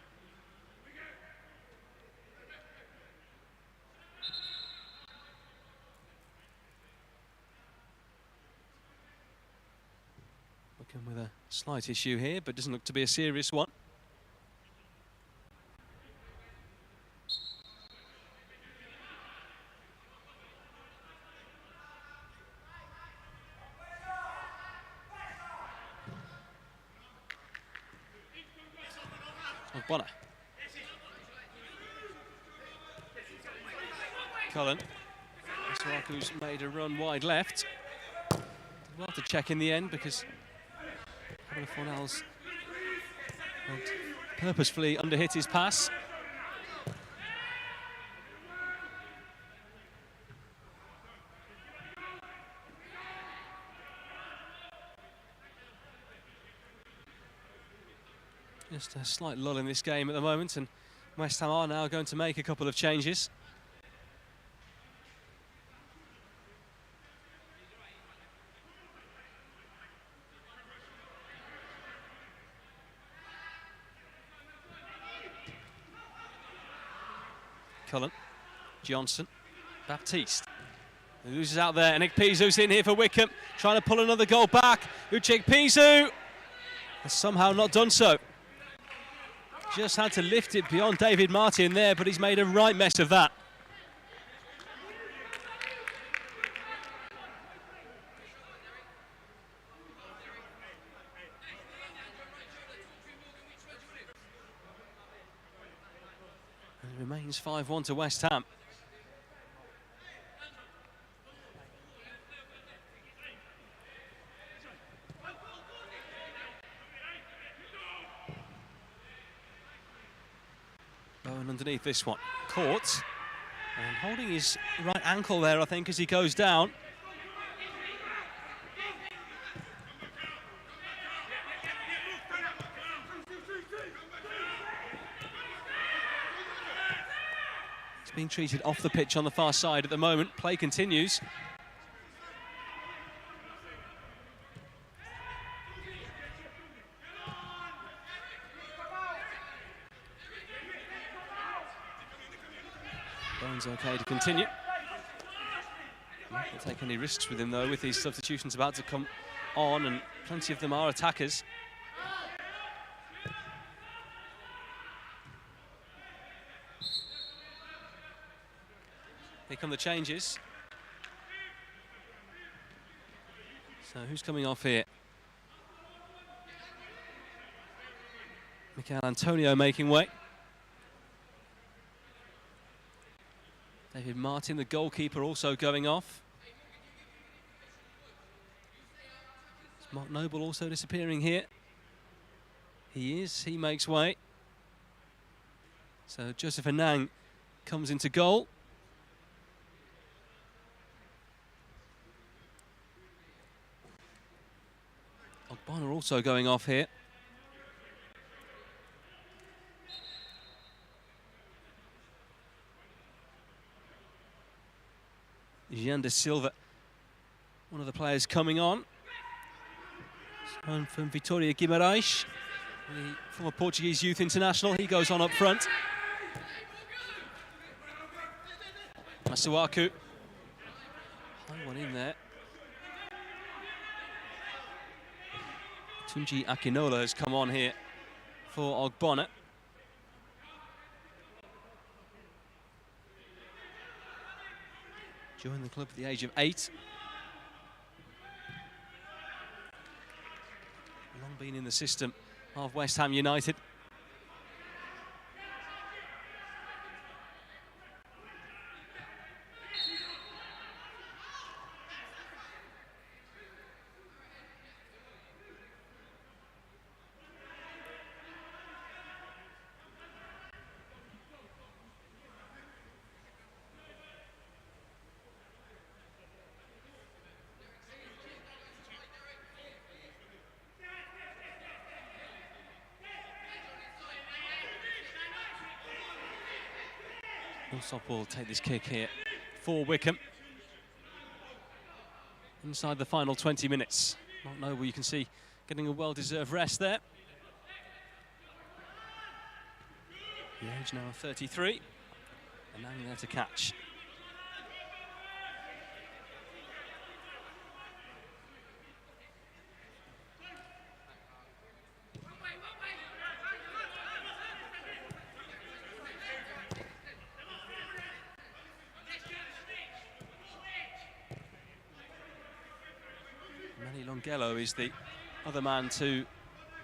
Wycombe with a slight issue here, but doesn't look to be a serious one. Bonner. Cullen. Masuaku's made a run wide left. Did well to check in the end because Pablo Fornals had purposefully underhit his pass. Just a slight lull in this game at the moment, and West Ham are now going to make a couple of changes. Cullen, Johnson, Baptiste. Loses out there, and Ikpeazu's in here for Wycombe, trying to pull another goal back. Uche Ikpeazu has somehow not done so. Just had to lift it beyond David Martin there, but he's made a right mess of that. And it remains 5-1 to West Ham. Bowen underneath this one, caught, and holding his right ankle there, I think, as he goes down. He's being treated off the pitch on the far side at the moment. Play continues. Bowen's okay to continue. Not going to take any risks with him, though, with these substitutions about to come on, and plenty of them are attackers. Here come the changes. So who's coming off here? Michail Antonio making way. David Martin, the goalkeeper, also going off. Is Mark Noble also disappearing here? He is, he makes way. So Joseph Anang comes into goal. Ogbonna also going off here. Jean de Silva, one of the players coming on. From Vitória Guimarães, the former Portuguese youth international. He goes on up front. Masuaku, high one in there. Tunji Akinola has come on here for Ogbonna. Joined the club at the age of 8. Long been in the system of West Ham United. Allsop will take this kick here for Wycombe. Inside the final 20 minutes. Mark Noble, you can see, getting a well-deserved rest there. The age now of 33, and now there to catch. Longello is the other man to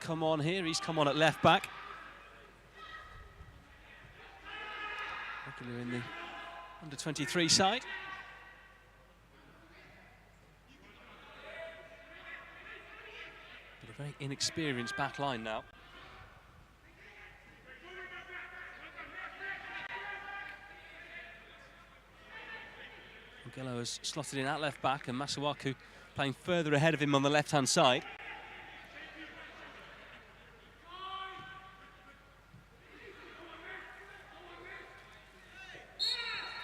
come on here. He's come on at left back. Regular in the under-23 side. But a very inexperienced back line now. Longello has slotted in at left back, and Masuaku playing further ahead of him on the left-hand side.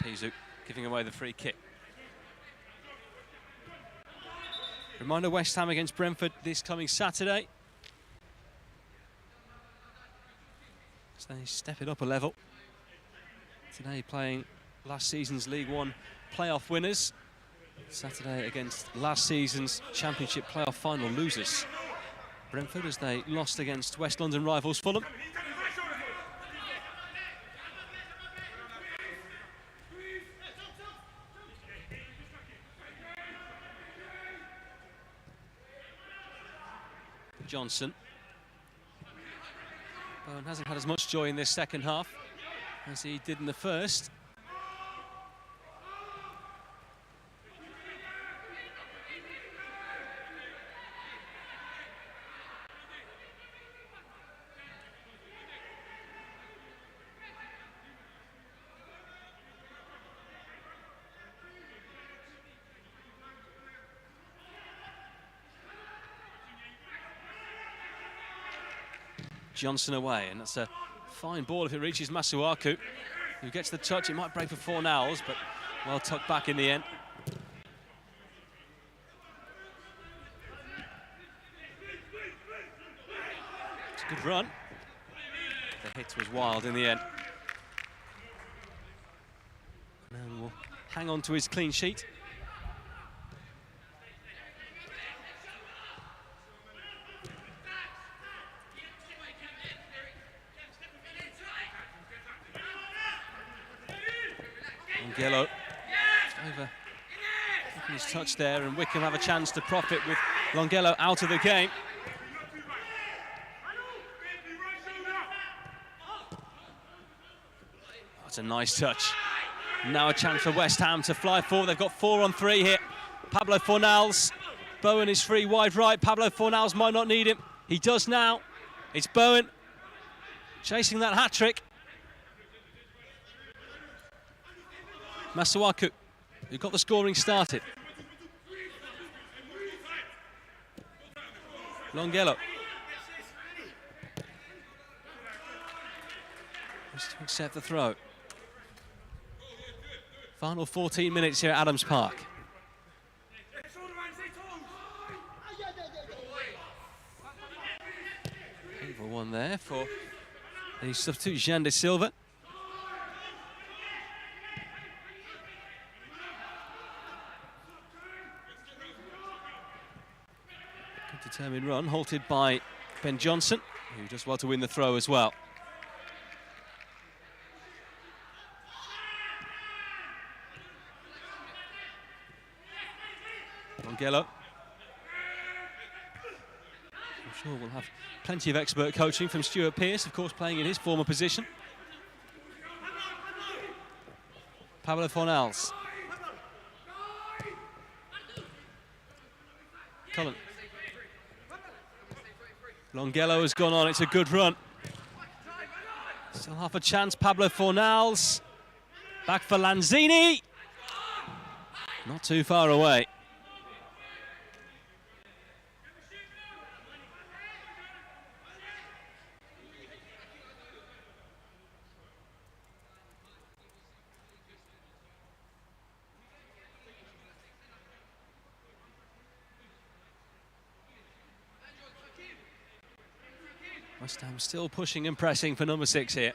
Pizu giving away the free kick. Reminder, West Ham against Brentford this coming Saturday. So they step it up a level. Today playing last season's League One playoff winners. Saturday against last season's Championship playoff final losers. Brentford, as they lost against West London rivals Fulham. Johnson. Bowen hasn't had as much joy in this second half as he did in the first. Johnson away, and that's a fine ball if it reaches Masuaku, who gets the touch. It might break for Fornals, but well tucked back in the end. It's a good run. The hit was wild in the end. And will hang on to his clean sheet. Longello over his touch there, and Wycombe have a chance to profit with Longello out of the game. That's a nice touch. Now a chance for West Ham to fly forward. They've got 4 on 3 here. Pablo Fornals. Bowen is free wide right. Pablo Fornals might not need him. He does now. It's Bowen chasing that hat-trick. Masuaku, who got the scoring started. Longello. Just to accept the throw. Final 14 minutes here at Adams Park. Over one there for the substitute Jean de Silva. Determined run, halted by Ben Johnson, who does well to win the throw as well. Longello. I'm sure we'll have plenty of expert coaching from Stuart Pearce, of course playing in his former position. Pablo Fornals. Cullen. Longello has gone on, it's a good run. Still half a chance, Pablo Fornals. Back for Lanzini. Not too far away. West Ham still pushing and pressing for number 6 here.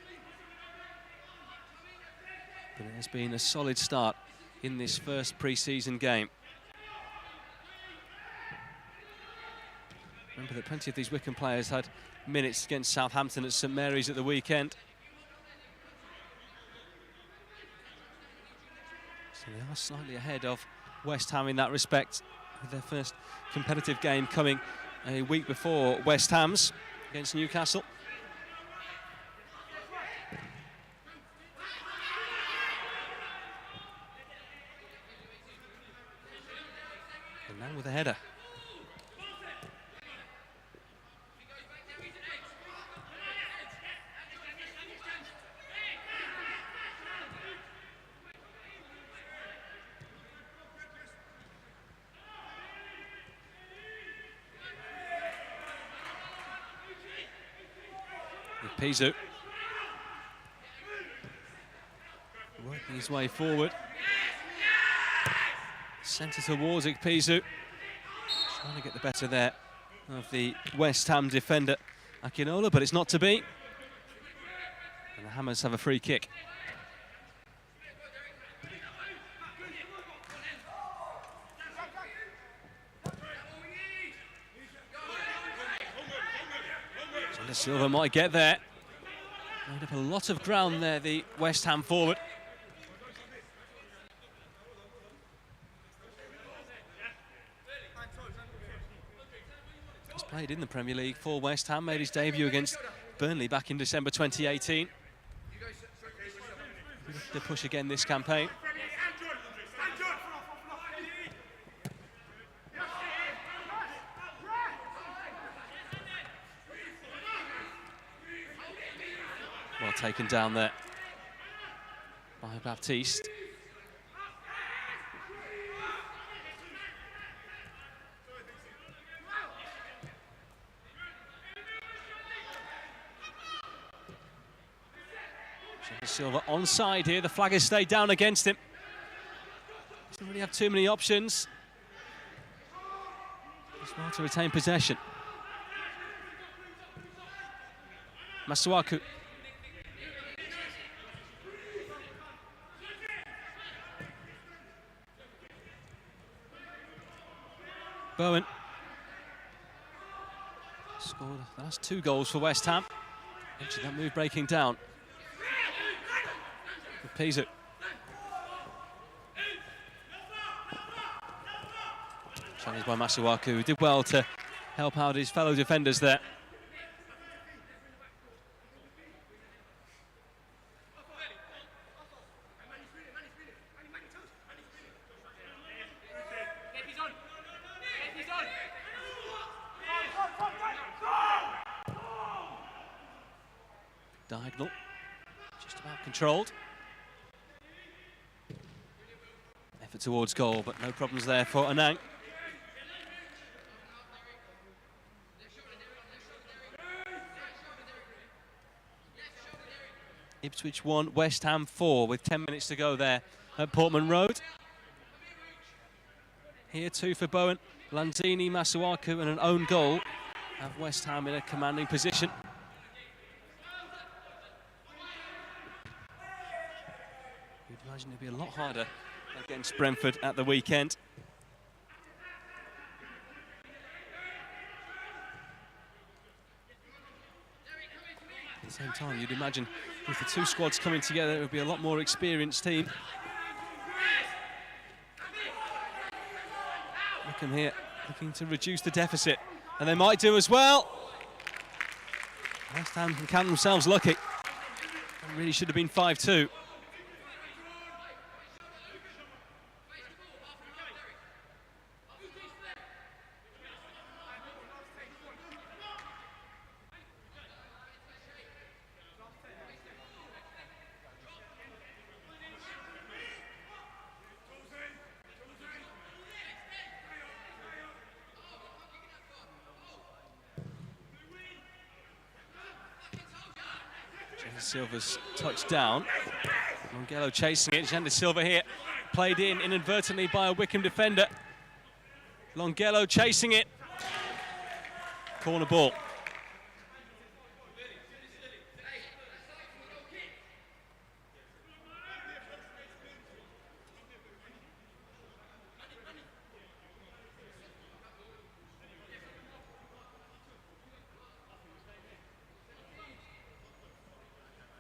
But it has been a solid start in this first pre-season game. Remember that plenty of these Wycombe players had minutes against Southampton at St Mary's at the weekend. So they are slightly ahead of West Ham in that respect, with their first competitive game coming a week before West Ham's against Newcastle. And now with a header. Pizu. Working his way forward. Centre towards Ikpeazu. Trying to get the better there of the West Ham defender, Akinola, but it's not to be. And the Hammers have a free kick. Silva might get there. Made up a lot of ground there, the West Ham forward. He's played in the Premier League for West Ham, made his debut against Burnley back in December 2018. To push again this campaign. Well taken down there by Baptiste. Silva onside here. The flag has stayed down against him. Doesn't really have too many options. Just want to retain possession. Masuaku. Bowen scored the last 2 goals for West Ham. Actually, that move breaking down. Ikpeazu. Challenged by Masuaku, who did well to help out his fellow defenders there. Diagonal, just about controlled. Effort towards goal, but no problems there for Anang. Ipswich 1, West Ham 4, with 10 minutes to go there at Portman Road. Here 2 for Bowen, Lanzini, Masuaku and an own goal. Have West Ham in a commanding position. You'd imagine it'd be a lot harder against Brentford at the weekend. At the same time, you'd imagine with the 2 squads coming together, it would be a lot more experienced team. Wycombe here looking to reduce the deficit, and they might do as well. West Ham can count themselves lucky. It really should have been 5-2. Silva's touched down. Longelo chasing it. Jean de Silva here. Played in inadvertently by a Wycombe defender. Longelo chasing it. Corner ball.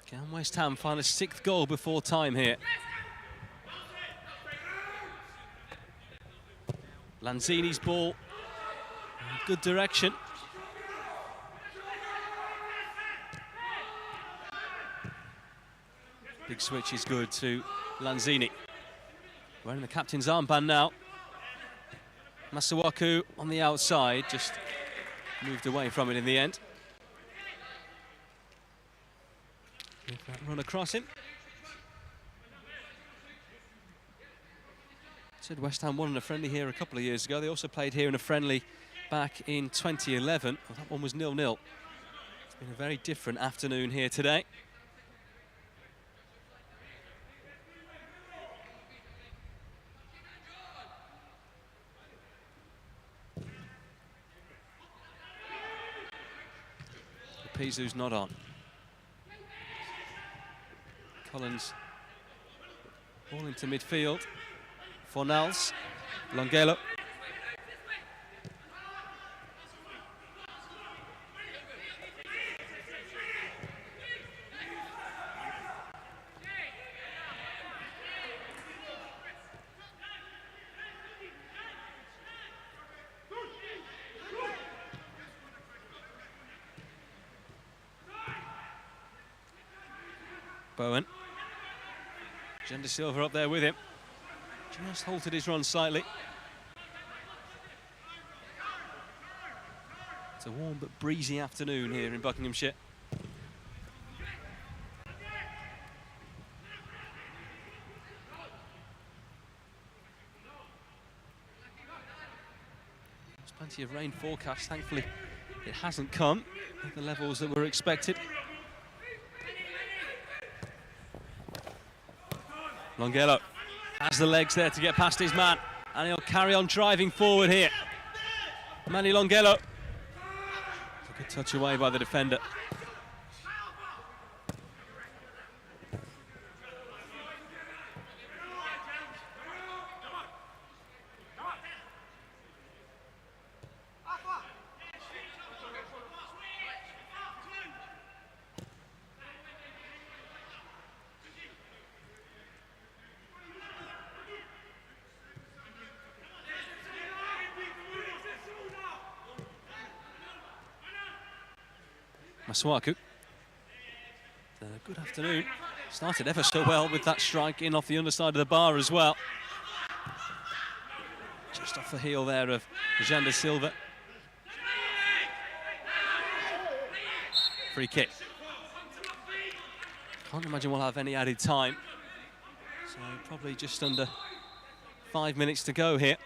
Can West Ham find a 6th goal before time here? Lanzini's ball, good direction. Big switch is good to Lanzini. Wearing the captain's armband now. Masuaku on the outside, just moved away from it in the end. That run across him. Said West Ham won in a friendly here a couple of years ago. They also played here in a friendly back in 2011. Well, that one was 0-0. It's been a very different afternoon here today. Pizu's not on. Collins ball into midfield. Fornals, Longelo. Bowen. Janda Silva up there with him. Just halted his run slightly. It's a warm but breezy afternoon here in Buckinghamshire. There's plenty of rain forecast. Thankfully, it hasn't come at the levels that were expected. Longelo has the legs there to get past his man, and he'll carry on driving forward here. Manny Longelo. A good touch away by the defender. Masuaku. Good afternoon. Started ever so well with that strike in off the underside of the bar as well. Just off the heel there of Janda Silva. Free kick. Can't imagine we'll have any added time. So probably just under 5 minutes to go here.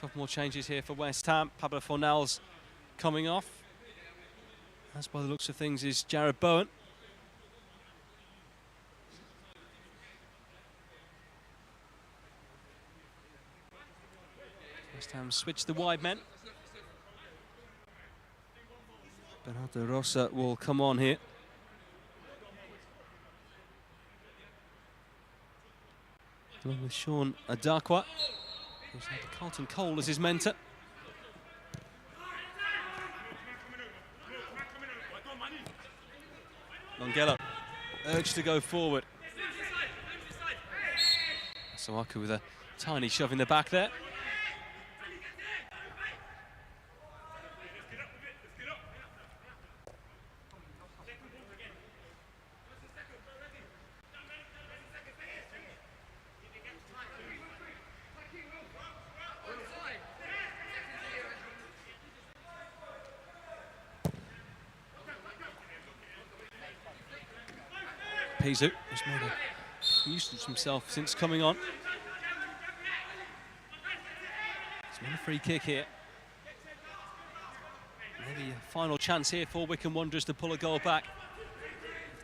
Couple more changes here for West Ham. Pablo Fornals coming off. As by the looks of things is Jared Bowen. West Ham switched the wide men. Bernardo Rosa will come on here. Along with Sean Adakwa, who's had Carlton Cole as his mentor. Longelo urged to go forward. Sawaku with a tiny shove in the back there. Pizu has made a nuisance himself since coming on. He's won a free kick here. Maybe a final chance here for Wycombe Wanderers to pull a goal back.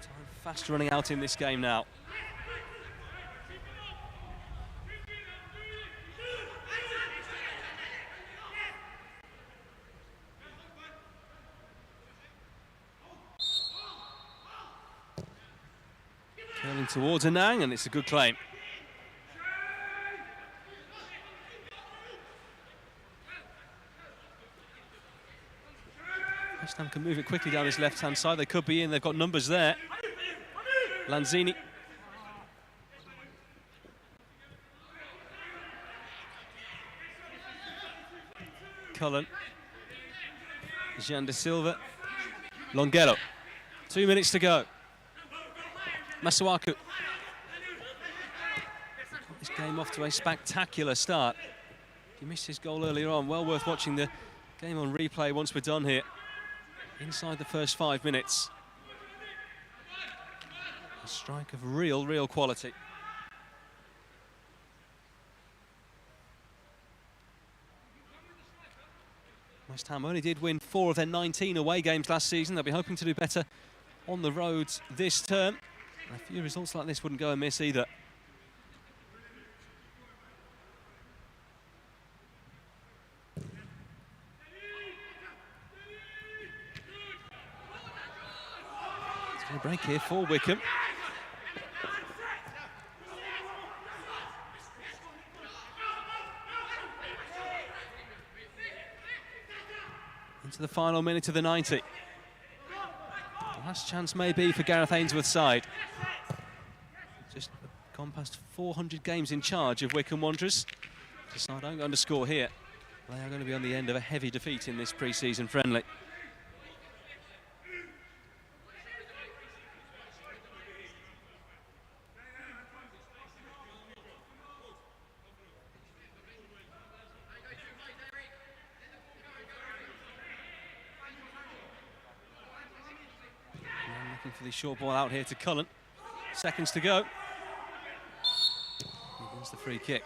Time fast running out in this game now. Curling towards Anang, and it's a good claim. West Ham can move it quickly down this left-hand side. They could be in. They've got numbers there. Lanzini. Cullen. Janda Silva. Longelo. 2 minutes to go. Masuaku. Got this game off to a spectacular start. He missed his goal earlier on. Well worth watching the game on replay once we're done here. Inside the first 5 minutes. A strike of real quality. West Ham only did win 4 of their 19 away games last season. They'll be hoping to do better on the road this term. And a few results like this wouldn't go amiss either. It's going to break here for Wycombe. Into the final minute of the 90. The last chance may be for Gareth Ainsworth's side. Just gone past 400 games in charge of Wycombe Wanderers. Just not going to score here. They are going to be on the end of a heavy defeat in this pre-season friendly. Looking for the short ball out here to Cullen. Seconds to go. He wins the free kick.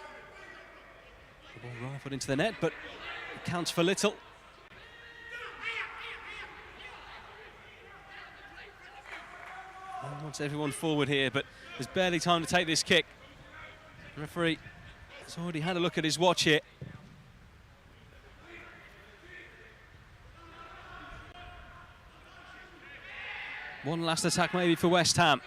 The ball rifled into the net, but it counts for little. Wants everyone forward here, but there's barely time to take this kick. The referee has already had a look at his watch here. One last attack maybe for West Ham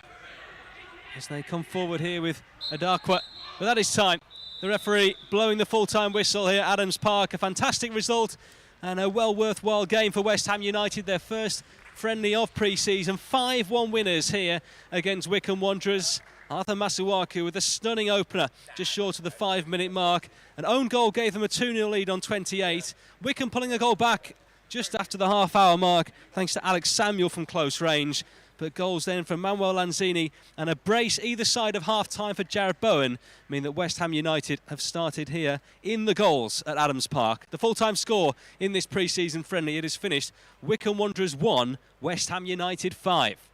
as they come forward here with Adakwa. But that is time. The referee blowing the full-time whistle here at Adams Park. A fantastic result and a well worthwhile game for West Ham United. Their first friendly of pre-season. 5-1 winners here against Wycombe Wanderers. Arthur Masuaku with a stunning opener just short of the 5-minute mark. An own goal gave them a 2-0 lead on 28. Wycombe pulling a goal back just after the half-hour mark, thanks to Alex Samuel from close range. But goals then from Manuel Lanzini and a brace either side of half-time for Jared Bowen mean that West Ham United have started here in the goals at Adams Park. The full-time score in this pre-season friendly, it is finished. Wycombe Wanderers 1, West Ham United 5.